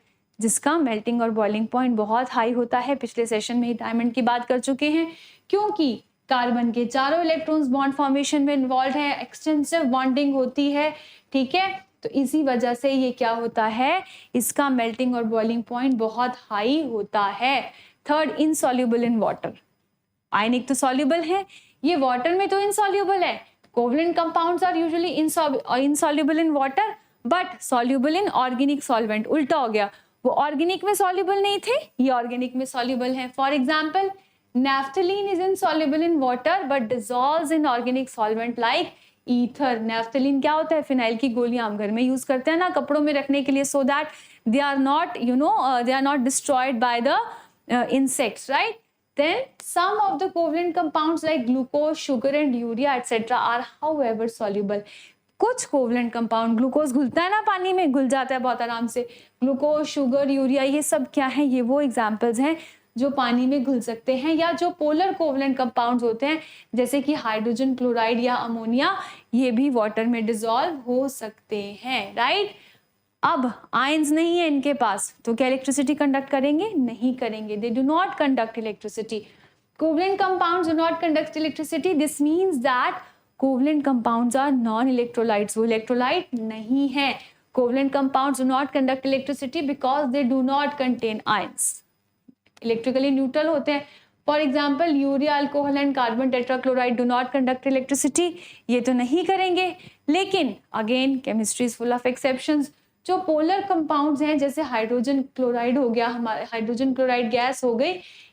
जिसका मेल्टिंग और बॉइलिंग पॉइंट बहुत हाई होता है। पिछले सेशन में ही डायमंड की बात कर चुके हैं, क्योंकि कार्बन के चारों इलेक्ट्रॉन्स बॉन्ड फॉर्मेशन में इन्वॉल्व है, एक्सटेंसिव बॉन्डिंग होती है, ठीक है। तो इसी वजह से ये क्या होता है, इसका मेल्टिंग और बॉइलिंग पॉइंट बहुत हाई होता है। Third, insoluble in water. Ionic तो सॉल्युबल है, ये वाटर में तो इनसॉल्युबल है। Covalent compounds are usually insoluble in water but soluble in organic solvent. उल्टा हो गया, वो ऑर्गेनिक में सॉल्युबल नहीं थे, ये ऑर्गेनिक में सॉल्युबल है। For example, naphthalene is insoluble in water but dissolves in organic solvent like ether. Naphthalene क्या होता है, फिनाइल की गोलियां हम घर में यूज करते हैं ना कपड़ों में रखने के लिए, so that they are not they are not destroyed by the insects, right? Then some of the covalent compounds like glucose, sugar and urea etc. are however soluble. कुछ कोवलेंट कंपाउंड, ग्लूकोज घुलता है ना पानी में, घुल जाता है बहुत आराम से। ग्लूकोज, शुगर, यूरिया, ये सब क्या है, ये वो एग्जांपल्स हैं जो पानी में घुल सकते हैं। या जो पोलर कोवलेंट कंपाउंड्स होते हैं जैसे कि हाइड्रोजन क्लोराइड या अमोनिया, ये भी वाटर में डिसॉल्व हो सकते हैं, राइट। अब आयंस नहीं है इनके पास, तो क्या इलेक्ट्रिसिटी कंडक्ट करेंगे? नहीं करेंगे। They do not conduct electricity. Covalent compounds do not conduct electricity. This means that covalent compounds are non electrolytes, वो इलेक्ट्रोलाइट नहीं है। Covalent compounds do not conduct electricity because they do not contain ions, electrically neutral होते हैं। For example, urea, alcohol and carbon tetrachloride do not conduct electricity, ये तो नहीं करेंगे। लेकिन again chemistry is full of exceptions. जो polar compounds हैं जैसे हाइड्रोजन क्लोराइड हो गया, हमारे हाइड्रोजन क्लोराइड गैस हो गई,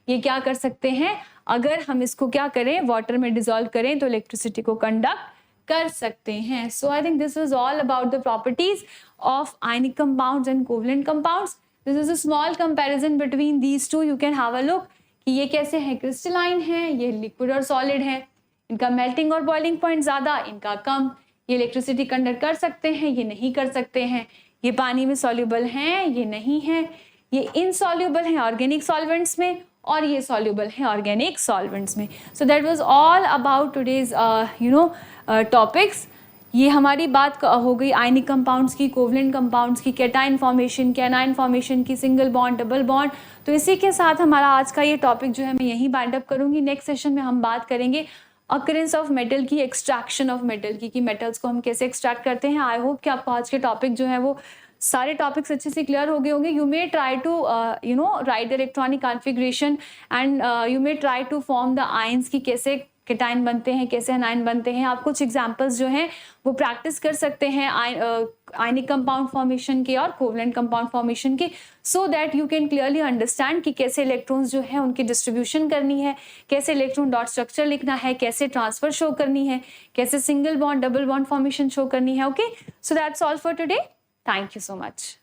ये क्या कर सकते हैं, अगर हम इसको क्या करें, वाटर में डिसॉल्व करें तो इलेक्ट्रिसिटी को कंडक्ट कर सकते हैं। So I think this was all about the properties of ionic compounds and covalent compounds. This is a small comparison between these two. You can have a look कि ये कैसे हैं, क्रिस्टलाइन है, ये लिक्विड और सॉलिड है, इनका melting और बॉइलिंग पॉइंट ज्यादा, इनका कम। ये इलेक्ट्रिसिटी कंडक्ट कर सकते हैं, ये नहीं कर सकते हैं। ये पानी में सॉल्युबल हैं, ये नहीं है। ये इनसॉल्युबल हैं ऑर्गेनिक सॉल्वेंट्स में, और ये सॉल्युबल हैं ऑर्गेनिक सॉल्वेंट्स में। So that was all about today's topics. ये हमारी बात हो गई आयनिक कंपाउंड्स की, कोवलेंट कंपाउंड्स की, कैटायन फॉर्मेशन की, एनायन फॉर्मेशन की, सिंगल बॉन्ड, डबल बॉन्ड। तो इसी के साथ हमारा आज का ये टॉपिक जो है मैं यहीं बाइंड अप करूंगी। नेक्स्ट सेशन में हम बात करेंगे अकरेंस ऑफ मेटल की, एक्सट्रैक्शन ऑफ मेटल की, कि मेटल्स को हम कैसे एक्सट्रैक्ट करते हैं। आई होप कि आपको आज के टॉपिक जो है वो सारे टॉपिक्स अच्छे से क्लियर हो गए होंगे। You may try to write the electronic configuration and you may try to form the ions की कैसे केटाइन बनते हैं, कैसे एनायन बनते हैं। आप कुछ एग्जांपल्स जो हैं वो प्रैक्टिस कर सकते हैं आयनिक कंपाउंड फॉर्मेशन के और कोवलेंट कंपाउंड फॉर्मेशन के, सो that you can clearly understand कि कैसे इलेक्ट्रॉन्स जो है उनकी डिस्ट्रीब्यूशन करनी है, कैसे इलेक्ट्रॉन डॉट स्ट्रक्चर लिखना है, कैसे ट्रांसफर शो करनी है, कैसे single bond, double bond formation show करनी है। Okay, so that's all for today. Thank you so much.